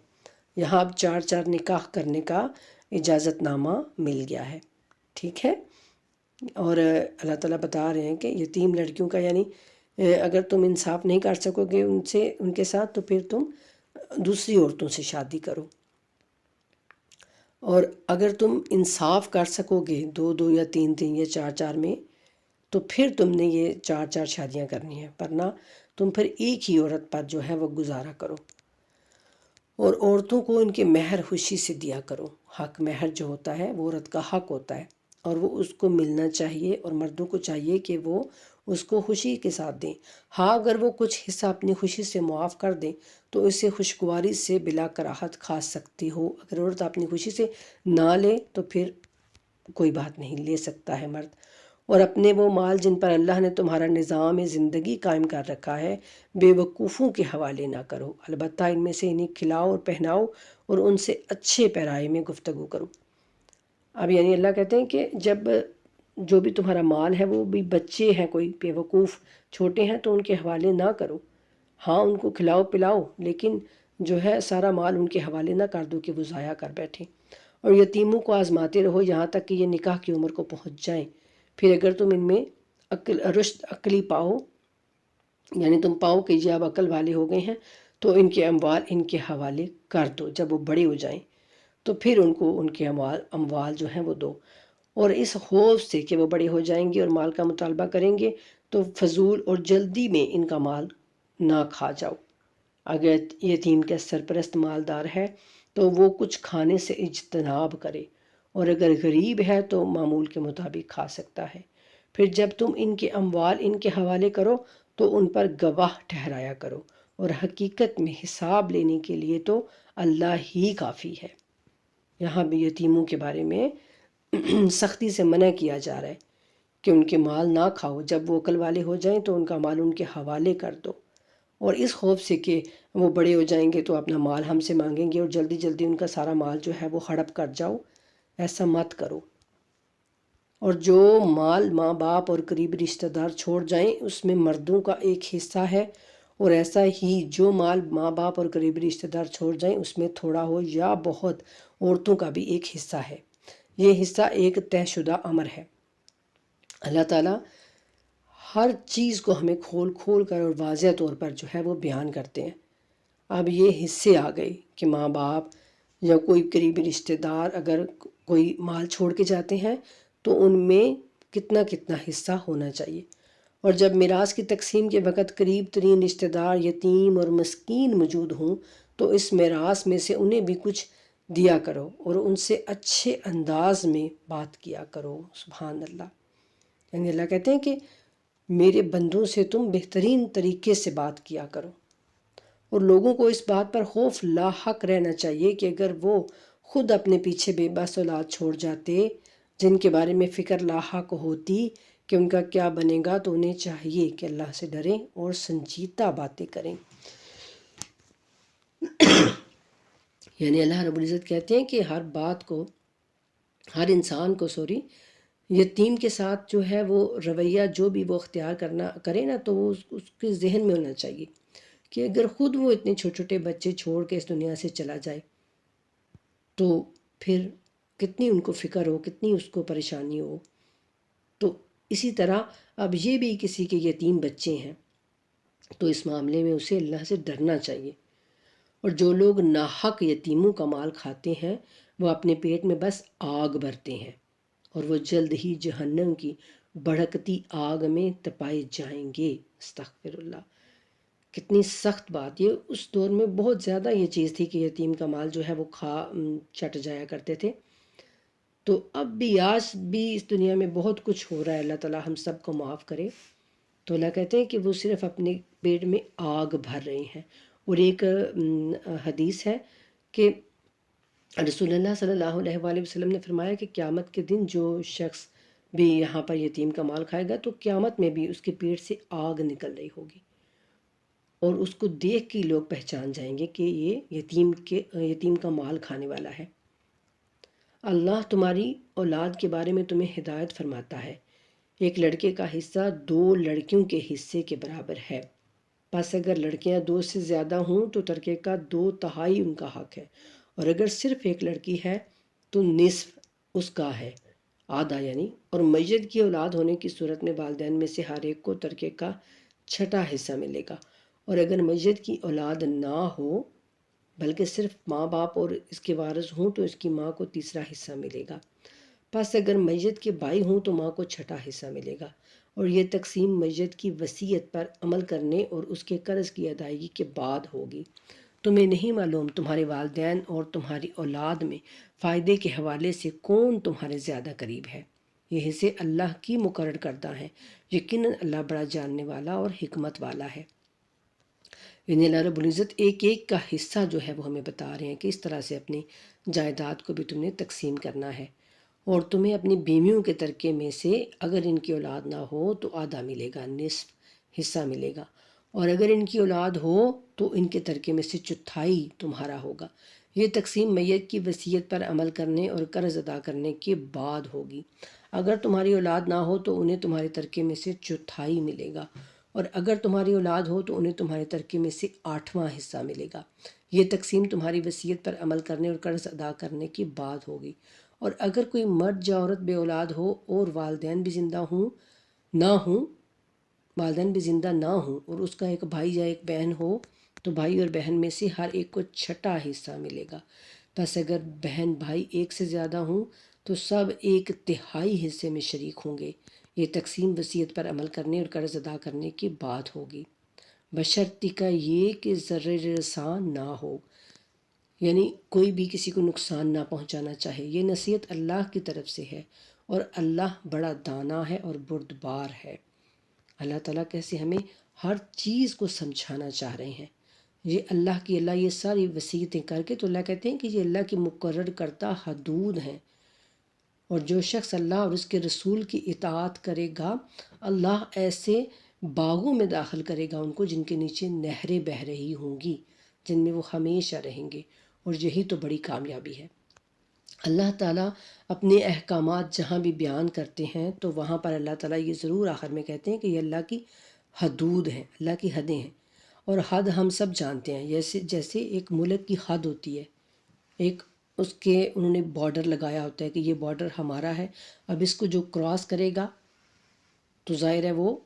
یہاں اب 4 4 نکاح کرنے کا اجازت نامہ مل گیا ہے، ٹھیک ہے۔ اور اللہ تعالیٰ بتا رہے ہیں کہ یتیم لڑکیوں کا یعنی اگر تم انصاف نہیں کر سکو گے ان کے ساتھ تو پھر تم دوسری عورتوں سے شادی کرو، اور اگر تم انصاف کر سکو گے 2 2 یا 3 3 یا 4 4 میں تو پھر تم نے یہ 4 4 شادیاں کرنی ہیں، ورنہ تم پھر ایک ہی عورت پر جو ہے وہ گزارا کرو۔ اور عورتوں کو ان کے مہر خوشی سے دیا کرو۔ حق مہر جو ہوتا ہے وہ عورت کا حق ہوتا ہے اور وہ اس کو ملنا چاہیے، اور مردوں کو چاہیے کہ وہ اس کو خوشی کے ساتھ دیں۔ ہاں اگر وہ کچھ حصہ اپنی خوشی سے معاف کر دیں تو اسے خوشگواری سے بلا کراہت کھا سکتی ہو۔ اگر عورت اپنی خوشی سے نہ لے تو پھر کوئی بات نہیں، لے سکتا ہے مرد۔ اور اپنے وہ مال جن پر اللہ نے تمہارا نظام زندگی قائم کر رکھا ہے بے وقوفوں کے حوالے نہ کرو، البتہ ان میں سے انہیں کھلاؤ اور پہناؤ اور ان سے اچھے پیرائے میں گفتگو کرو۔ اب یعنی اللہ کہتے ہیں کہ جب جو بھی تمہارا مال ہے وہ بھی بچے ہیں کوئی بے وقوف چھوٹے ہیں تو ان کے حوالے نہ کرو۔ ہاں ان کو کھلاؤ پلاؤ لیکن جو ہے سارا مال ان کے حوالے نہ کر دو کہ وہ ضائع کر بیٹھیں۔ اور یتیموں کو آزماتے رہو یہاں تک کہ یہ نکاح کی عمر کو پہنچ جائیں، پھر اگر تم ان میں رشد عقلی پاؤ یعنی تم پاؤ کہ یہ اب عقل والے ہو گئے ہیں تو ان کے اموال ان کے حوالے کر دو۔ جب وہ بڑے ہو جائیں تو پھر ان کو ان کے اموال جو ہیں وہ دو، اور اس خوف سے کہ وہ بڑے ہو جائیں گے اور مال کا مطالبہ کریں گے تو فضول اور جلدی میں ان کا مال نہ کھا جاؤ۔ اگر یتیم کا سرپرست مالدار ہے تو وہ کچھ کھانے سے اجتناب کرے، اور اگر غریب ہے تو معمول کے مطابق کھا سکتا ہے۔ پھر جب تم ان کے اموال ان کے حوالے کرو تو ان پر گواہ ٹھہرایا کرو، اور حقیقت میں حساب لینے کے لیے تو اللہ ہی کافی ہے۔ یہاں بھی یتیموں کے بارے میں سختی سے منع کیا جا رہا ہے کہ ان کے مال نہ کھاؤ، جب وہ عقل والے ہو جائیں تو ان کا مال ان کے حوالے کر دو، اور اس خوف سے کہ وہ بڑے ہو جائیں گے تو اپنا مال ہم سے مانگیں گے اور جلدی جلدی ان کا سارا مال جو ہے وہ ہڑپ کر جاؤ، ایسا مت کرو۔ اور جو مال ماں باپ اور قریبی رشتہ دار چھوڑ جائیں اس میں مردوں کا ایک حصہ ہے، اور ایسا ہی جو مال ماں باپ اور قریبی رشتہ دار چھوڑ جائیں اس میں تھوڑا ہو یا بہت عورتوں کا بھی ایک حصہ ہے۔ یہ حصہ ایک طے شدہ امر ہے۔ اللہ تعالیٰ ہر چیز کو ہمیں کھول کھول کر اور واضح طور پر جو ہے وہ بیان کرتے ہیں۔ اب یہ حصے آ گئے کہ ماں باپ یا کوئی قریبی رشتہ دار اگر کوئی مال چھوڑ کے جاتے ہیں تو ان میں کتنا کتنا حصہ ہونا چاہیے، اور جب میراث کی تقسیم کے وقت قریب ترین رشتہ دار یتیم اور مسکین موجود ہوں تو اس میراث میں سے انہیں بھی کچھ دیا کرو اور ان سے اچھے انداز میں بات کیا کرو۔ سبحان اللہ، یعنی اللہ کہتے ہیں کہ میرے بندوں سے تم بہترین طریقے سے بات کیا کرو، اور لوگوں کو اس بات پر خوف لاحق رہنا چاہیے کہ اگر وہ خود اپنے پیچھے بے بس اولاد چھوڑ جاتے جن کے بارے میں فکر لاحق ہوتی کہ ان کا کیا بنے گا، تو انہیں چاہیے کہ اللہ سے ڈریں اور سنجیدہ باتیں کریں۔ یعنی اللہ رب العزت کہتے ہیں کہ ہر انسان کو یتیم کے ساتھ جو ہے وہ رویہ جو بھی وہ اختیار کرے نا، تو وہ اس کے ذہن میں ہونا چاہیے کہ اگر خود وہ اتنے چھوٹے چھوٹے بچے چھوڑ کے اس دنیا سے چلا جائے تو پھر کتنی ان کو فکر ہو، کتنی اس کو پریشانی ہو۔ تو اسی طرح اب یہ بھی کسی کے یتیم بچے ہیں تو اس معاملے میں اسے اللہ سے ڈرنا چاہیے۔ اور جو لوگ ناحق یتیموں کا مال کھاتے ہیں وہ اپنے پیٹ میں بس آگ بھرتے ہیں، اور وہ جلد ہی جہنم کی بھڑکتی آگ میں تپائے جائیں گے۔ استغفر اللہ، کتنی سخت بات۔ یہ اس دور میں بہت زیادہ یہ چیز تھی کہ یتیم کا مال جو ہے وہ چٹ جایا کرتے تھے۔ تو اب بھی آج بھی اس دنیا میں بہت کچھ ہو رہا ہے، اللہ تعالیٰ ہم سب کو معاف کرے۔ تو اللہ کہتے ہیں کہ وہ صرف اپنے پیٹ میں آگ بھر رہے ہیں۔ اور ایک حدیث ہے کہ رسول اللہ صلی اللہ علیہ وآلہ وسلم نے فرمایا کہ قیامت کے دن جو شخص بھی یہاں پر یتیم کا مال کھائے گا تو قیامت میں بھی اس کے پیٹ سے آگ نکل رہی ہوگی، اور اس کو دیکھ کے لوگ پہچان جائیں گے کہ یہ یتیم کا مال کھانے والا ہے۔ اللہ تمہاری اولاد کے بارے میں تمہیں ہدایت فرماتا ہے، ایک لڑکے کا حصہ 2 لڑکیوں کے حصے کے برابر ہے، پس اگر لڑکیاں 2 سے زیادہ ہوں تو ترکے کا 2/3 ان کا حق ہے، اور اگر صرف ایک لڑکی ہے تو نصف اس کا ہے، آدھا یعنی۔ اور میت کی اولاد ہونے کی صورت میں والدین میں سے ہر ایک کو ترکے کا 6واں حصہ ملے گا، اور اگر میت کی اولاد نہ ہو بلکہ صرف ماں باپ اور اس کے وارث ہوں تو اس کی ماں کو 3واں حصہ ملے گا، پس اگر میت کے بھائی ہوں تو ماں کو 6واں حصہ ملے گا۔ اور یہ تقسیم میت کی وصیت پر عمل کرنے اور اس کے قرض کی ادائیگی کے بعد ہوگی۔ تمہیں نہیں معلوم تمہارے والدین اور تمہاری اولاد میں فائدے کے حوالے سے کون تمہارے زیادہ قریب ہے، یہ حصے اللہ کی مقرر کردہ ہیں، یقیناً اللہ بڑا جاننے والا اور حکمت والا ہے۔ یعنی اللہ رب العزت ایک ایک کا حصہ جو ہے وہ ہمیں بتا رہے ہیں کہ اس طرح سے اپنی جائیداد کو بھی تم نے تقسیم کرنا ہے، اور تمہیں اپنی بیویوں کے ترکے میں سے اگر ان کی اولاد نہ ہو تو آدھا ملے گا، نصف حصہ ملے گا، اور اگر ان کی اولاد ہو تو ان کے ترکے میں سے 1/4 تمہارا ہوگا۔ یہ تقسیم میت کی وصیت پر عمل کرنے اور قرض ادا کرنے کے بعد ہوگی۔ اگر تمہاری اولاد نہ ہو تو انہیں تمہارے ترکے میں سے 1/4 ملے گا، اور اگر تمہاری اولاد ہو تو انہیں تمہارے ترکے میں سے 8واں حصہ ملے گا۔ یہ تقسیم تمہاری وصیت پر عمل کرنے اور قرض ادا کرنے کے بعد ہوگی۔ اور اگر کوئی مرد یا عورت بے اولاد ہو اور والدین بھی زندہ نہ ہوں اور اس کا ایک بھائی یا ایک بہن ہو تو بھائی اور بہن میں سے ہر ایک کو 6واں حصہ ملے گا، بس اگر بہن بھائی 1 سے زیادہ ہوں تو سب 1/3 حصے میں شریک ہوں گے۔ یہ تقسیم وصیت پر عمل کرنے اور قرض ادا کرنے کے بعد ہوگی، بشرطِ کہ یہ کہ ضرر رساں نہ ہو، یعنی کوئی بھی کسی کو نقصان نہ پہنچانا چاہے۔ یہ نصیحت اللہ کی طرف سے ہے، اور اللہ بڑا دانا ہے اور بردبار ہے۔ اللہ تعالیٰ کیسے ہمیں ہر چیز کو سمجھانا چاہ رہے ہیں۔ یہ اللہ یہ ساری وصیتیں کر کے تو اللہ کہتے ہیں کہ یہ اللہ کی مقرر کرتا حدود ہیں، اور جو شخص اللہ اور اس کے رسول کی اطاعت کرے گا، اللہ ایسے باغوں میں داخل کرے گا ان کو جن کے نیچے نہریں بہہ رہی ہوں گی، جن میں وہ ہمیشہ رہیں گے، اور یہی تو بڑی کامیابی ہے۔ اللہ تعالیٰ اپنے احکامات جہاں بھی بیان کرتے ہیں تو وہاں پر اللہ تعالیٰ یہ ضرور آخر میں کہتے ہیں کہ یہ اللہ کی حدود ہیں، اللہ کی حدیں ہیں۔ اور حد ہم سب جانتے ہیں، جیسے ایک ملک کی حد ہوتی ہے، ایک اس کے انہوں نے بارڈر لگایا ہوتا ہے کہ یہ بارڈر ہمارا ہے، اب اس کو جو کراس کرے گا تو ظاہر ہے وہ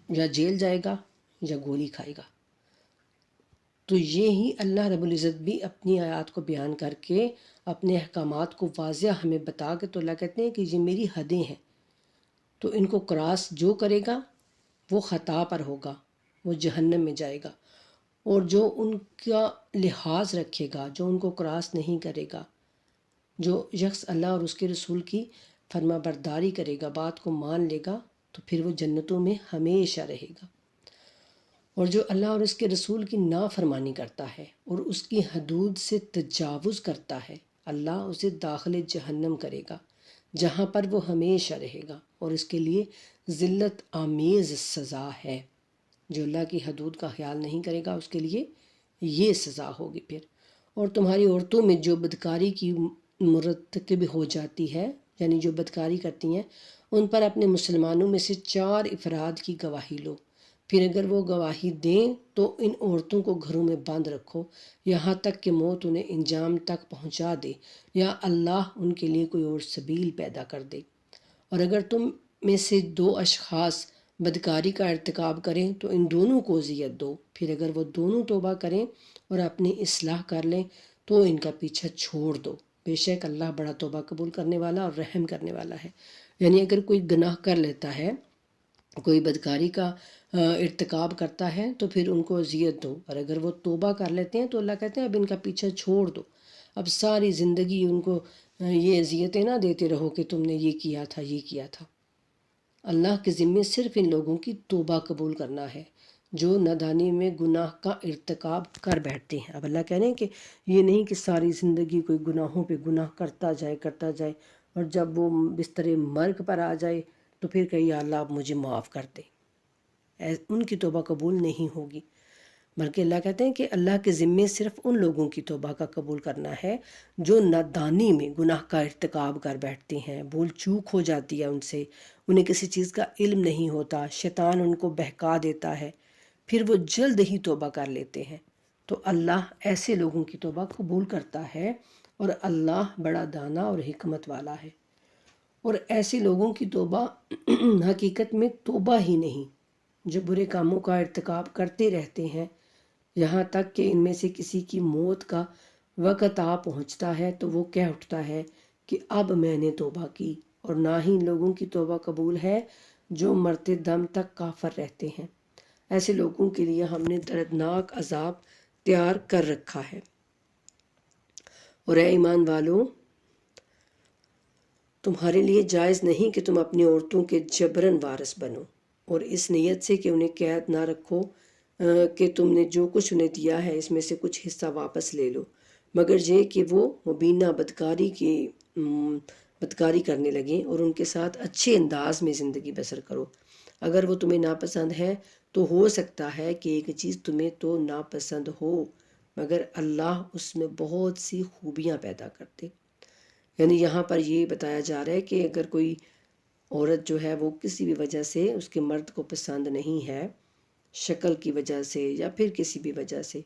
یا جیل جائے گا یا گولی کھائے گا۔ تو یہی اللہ رب العزت بھی اپنی آیات کو بیان کر کے اپنے احکامات کو واضح ہمیں بتا کے تو اللہ کہتے ہیں کہ یہ میری حدیں ہیں، تو ان کو کراس جو کرے گا وہ خطا پر ہوگا، وہ جہنم میں جائے گا، اور جو ان کا لحاظ رکھے گا، جو ان کو کراس نہیں کرے گا، جو شخص اللہ اور اس کے رسول کی فرما برداری کرے گا، بات کو مان لے گا، تو پھر وہ جنتوں میں ہمیشہ رہے گا۔ اور جو اللہ اور اس کے رسول کی نافرمانی کرتا ہے اور اس کی حدود سے تجاوز کرتا ہے، اللہ اسے داخل جہنم کرے گا، جہاں پر وہ ہمیشہ رہے گا، اور اس کے لیے ذلت آمیز سزا ہے۔ جو اللہ کی حدود کا خیال نہیں کرے گا اس کے لیے یہ سزا ہوگی پھر۔ اور تمہاری عورتوں میں جو بدکاری کی مرتکب ہو جاتی ہے، یعنی جو بدکاری کرتی ہیں، ان پر اپنے مسلمانوں میں سے 4 افراد کی گواہی لو، پھر اگر وہ گواہی دیں تو ان عورتوں کو گھروں میں بند رکھو یہاں تک کہ موت انہیں انجام تک پہنچا دے، یا اللہ ان کے لیے کوئی اور سبیل پیدا کر دے۔ اور اگر تم میں سے 2 اشخاص بدکاری کا ارتکاب کریں تو ان دونوں کو اذیت دو، پھر اگر وہ دونوں توبہ کریں اور اپنی اصلاح کر لیں تو ان کا پیچھا چھوڑ دو، بے شک اللہ بڑا توبہ قبول کرنے والا اور رحم کرنے والا ہے۔ یعنی اگر کوئی گناہ کر لیتا ہے، کوئی بدکاری کا ارتکاب کرتا ہے، تو پھر ان کو اذیت دو، اور اگر وہ توبہ کر لیتے ہیں تو اللہ کہتے ہیں اب ان کا پیچھا چھوڑ دو، اب ساری زندگی ان کو یہ اذیتیں نہ دیتے رہو کہ تم نے یہ کیا تھا یہ کیا تھا۔ اللہ کے ذمے صرف ان لوگوں کی توبہ قبول کرنا ہے جو نادانی میں گناہ کا ارتکاب کر بیٹھتے ہیں۔ اب اللہ کہہ رہے ہیں کہ یہ نہیں کہ ساری زندگی کوئی گناہوں پہ گناہ کرتا جائے، اور جب وہ بستر مرگ پر آ جائے تو پھر کہ یا اللہ آپ مجھے معاف کر دے، ان کی توبہ قبول نہیں ہوگی۔ بلکہ اللہ کہتے ہیں کہ اللہ کے ذمے صرف ان لوگوں کی توبہ کا قبول کرنا ہے جو نادانی میں گناہ کا ارتکاب کر بیٹھتے ہیں، بھول چوک ہو جاتی ہے ان سے، انہیں کسی چیز کا علم نہیں ہوتا، شیطان ان کو بہکا دیتا ہے، پھر وہ جلد ہی توبہ کر لیتے ہیں، تو اللہ ایسے لوگوں کی توبہ قبول کرتا ہے، اور اللہ بڑا دانا اور حکمت والا ہے۔ اور ایسے لوگوں کی توبہ حقیقت میں توبہ ہی نہیں، جو برے کاموں کا ارتکاب کرتے رہتے ہیں یہاں تک کہ ان میں سے کسی کی موت کا وقت آ پہنچتا ہے تو وہ کہہ اٹھتا ہے کہ اب میں نے توبہ کی۔ اور نہ ہی ان لوگوں کی توبہ قبول ہے جو مرتے دم تک کافر رہتے ہیں، ایسے لوگوں کے لیے ہم نے دردناک عذاب تیار کر رکھا ہے۔ اور اے ایمان والو، تمہارے لیے جائز نہیں کہ تم اپنی عورتوں کے جبراً وارث بنو، اور اس نیت سے کہ انہیں قید نہ رکھو کہ تم نے جو کچھ انہیں دیا ہے اس میں سے کچھ حصہ واپس لے لو، مگر یہ کہ وہ مبینہ بدکاری کرنے لگیں، اور ان کے ساتھ اچھے انداز میں زندگی بسر کرو۔ اگر وہ تمہیں ناپسند ہے تو ہو سکتا ہے کہ ایک چیز تمہیں تو ناپسند ہو، مگر اللہ اس میں بہت سی خوبیاں پیدا کرتے۔ یعنی یہاں پر یہ بتایا جا رہا ہے کہ اگر کوئی عورت جو ہے وہ کسی بھی وجہ سے اس کے مرد کو پسند نہیں ہے، شکل کی وجہ سے یا پھر کسی بھی وجہ سے،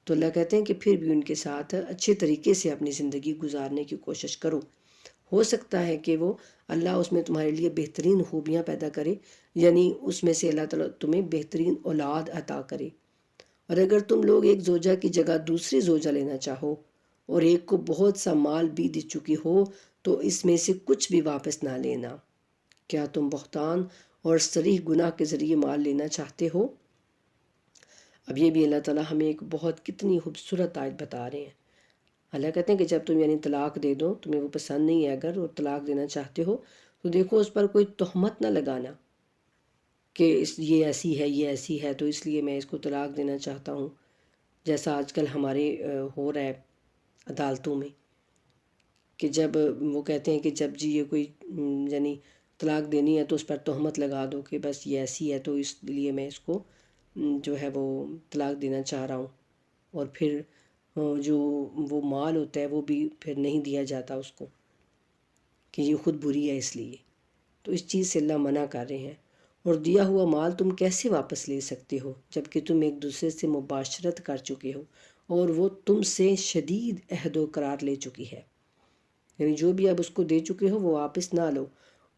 تو اللہ کہتے ہیں کہ پھر بھی ان کے ساتھ اچھے طریقے سے اپنی زندگی گزارنے کی کوشش کرو۔ ہو سکتا ہے کہ وہ اللہ اس میں تمہارے لیے بہترین خوبیاں پیدا کرے، یعنی اس میں سے اللہ تعالیٰ تمہیں بہترین اولاد عطا کرے۔ اور اگر تم لوگ ایک زوجہ کی جگہ دوسری زوجہ لینا چاہو اور ایک کو بہت سا مال بھی دے چکی ہو تو اس میں سے کچھ بھی واپس نہ لینا۔ کیا تم بہتان اور صریح گناہ کے ذریعے مال لینا چاہتے ہو؟ اب یہ بھی اللہ تعالیٰ ہمیں ایک بہت کتنی خوبصورت آیت بتا رہے ہیں۔ اللہ کہتے ہیں کہ جب تم یعنی طلاق دے دو، تمہیں وہ پسند نہیں ہے اگر اور طلاق دینا چاہتے ہو، تو دیکھو اس پر کوئی تہمت نہ لگانا کہ یہ ایسی ہے، یہ ایسی ہے، تو اس لیے میں اس کو طلاق دینا چاہتا ہوں، جیسا آج کل ہمارے ہو رہا ہے عدالتوں میں، کہ جب وہ کہتے ہیں کہ جب جی یہ کوئی یعنی طلاق دینی ہے تو اس پر تہمت لگا دو کہ بس یہ ایسی ہے، تو اس لیے میں اس کو جو ہے وہ طلاق دینا چاہ رہا ہوں، اور پھر جو وہ مال ہوتا ہے وہ بھی پھر نہیں دیا جاتا اس کو، کہ یہ خود بری ہے اس لیے، تو اس چیز سے اللہ منع کر رہے ہیں۔ اور دیا ہوا مال تم کیسے واپس لے سکتے ہو جب کہ تم ایک دوسرے سے مباشرت کر چکے ہو اور وہ تم سے شدید عہد و قرار لے چکی ہے، یعنی جو بھی اب اس کو دے چکے ہو وہ واپس نہ لو۔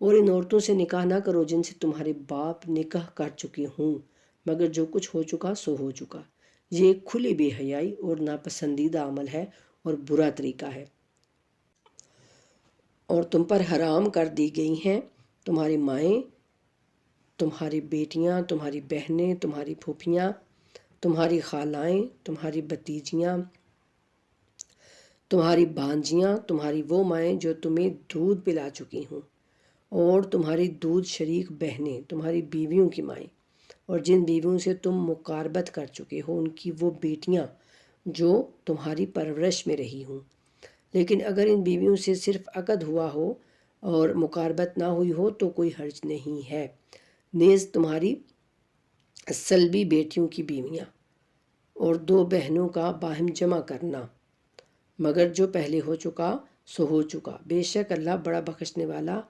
اور ان عورتوں سے نکاح نہ کرو جن سے تمہارے باپ نکاح کر چکے ہوں، مگر جو کچھ ہو چکا سو ہو چکا، یہ ایک کھلی بے حیائی اور ناپسندیدہ عمل ہے اور برا طریقہ ہے۔ اور تم پر حرام کر دی گئی ہیں تمہاری مائیں، تمہاری بیٹیاں، تمہاری بہنیں، تمہاری پھوپھیاں، تمہاری خالائیں، تمہاری بھتیجیاں، تمہاری بھانجیاں، تمہاری وہ مائیں جو تمہیں دودھ پلا چکی ہوں، اور تمہاری دودھ شریک بہنیں، تمہاری بیویوں کی مائیں، اور جن بیویوں سے تم مقاربت کر چکے ہو ان کی وہ بیٹیاں جو تمہاری پرورش میں رہی ہوں۔ لیکن اگر ان بیویوں سے صرف عقد ہوا ہو اور مقاربت نہ ہوئی ہو تو کوئی حرج نہیں ہے۔ نیز تمہاری سلبی بیٹیوں کی بیویاں اور 2 بہنوں کا باہم جمع کرنا، مگر جو پہلے ہو چکا سو ہو چکا، بے شک اللہ بڑا بخشنے والا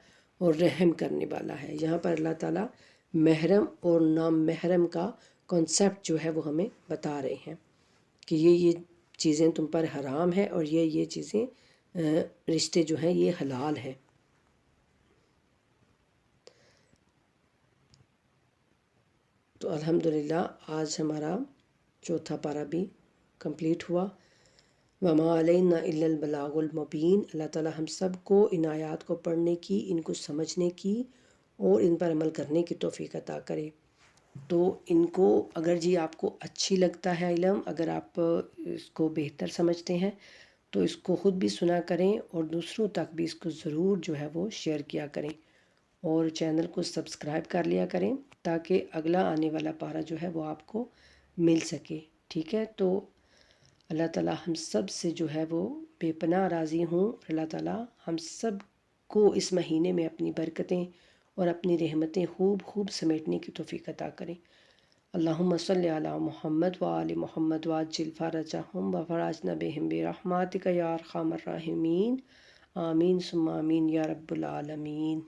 اور رحم کرنے والا ہے۔ یہاں پر اللہ تعالیٰ محرم اور نام محرم کا کانسیپٹ جو ہے وہ ہمیں بتا رہے ہیں کہ یہ چیزیں تم پر حرام ہے اور یہ چیزیں رشتے جو ہیں یہ حلال ہیں۔ تو الحمدللہ آج ہمارا چوتھا پارہ بھی کمپلیٹ ہوا۔ وما علینا الا البلاغ المبین۔ اللہ تعالیٰ ہم سب کو ان آیات کو پڑھنے کی، ان کو سمجھنے کی اور ان پر عمل کرنے کی توفیق عطا کرے۔ تو ان کو اگر جی آپ کو اچھی لگتا ہے علم، اگر آپ اس کو بہتر سمجھتے ہیں تو اس کو خود بھی سنا کریں اور دوسروں تک بھی اس کو ضرور جو ہے وہ شیئر کیا کریں، اور چینل کو سبسکرائب کر لیا کریں تاکہ اگلا آنے والا پارہ جو ہے وہ آپ کو مل سکے۔ ٹھیک ہے، تو اللہ تعالیٰ ہم سب سے جو ہے وہ بے پناہ راضی ہوں۔ اللہ تعالیٰ ہم سب کو اس مہینے میں اپنی برکتیں اور اپنی رحمتیں خوب سمیٹنے کی توفیق عطا کریں۔ اللہم صلی علی محمد وآل محمد وعجل فرجہم وفرجنا بہم برحمتک یا ارحم الراحمین، آمین ثم آمین یا رب العالمین۔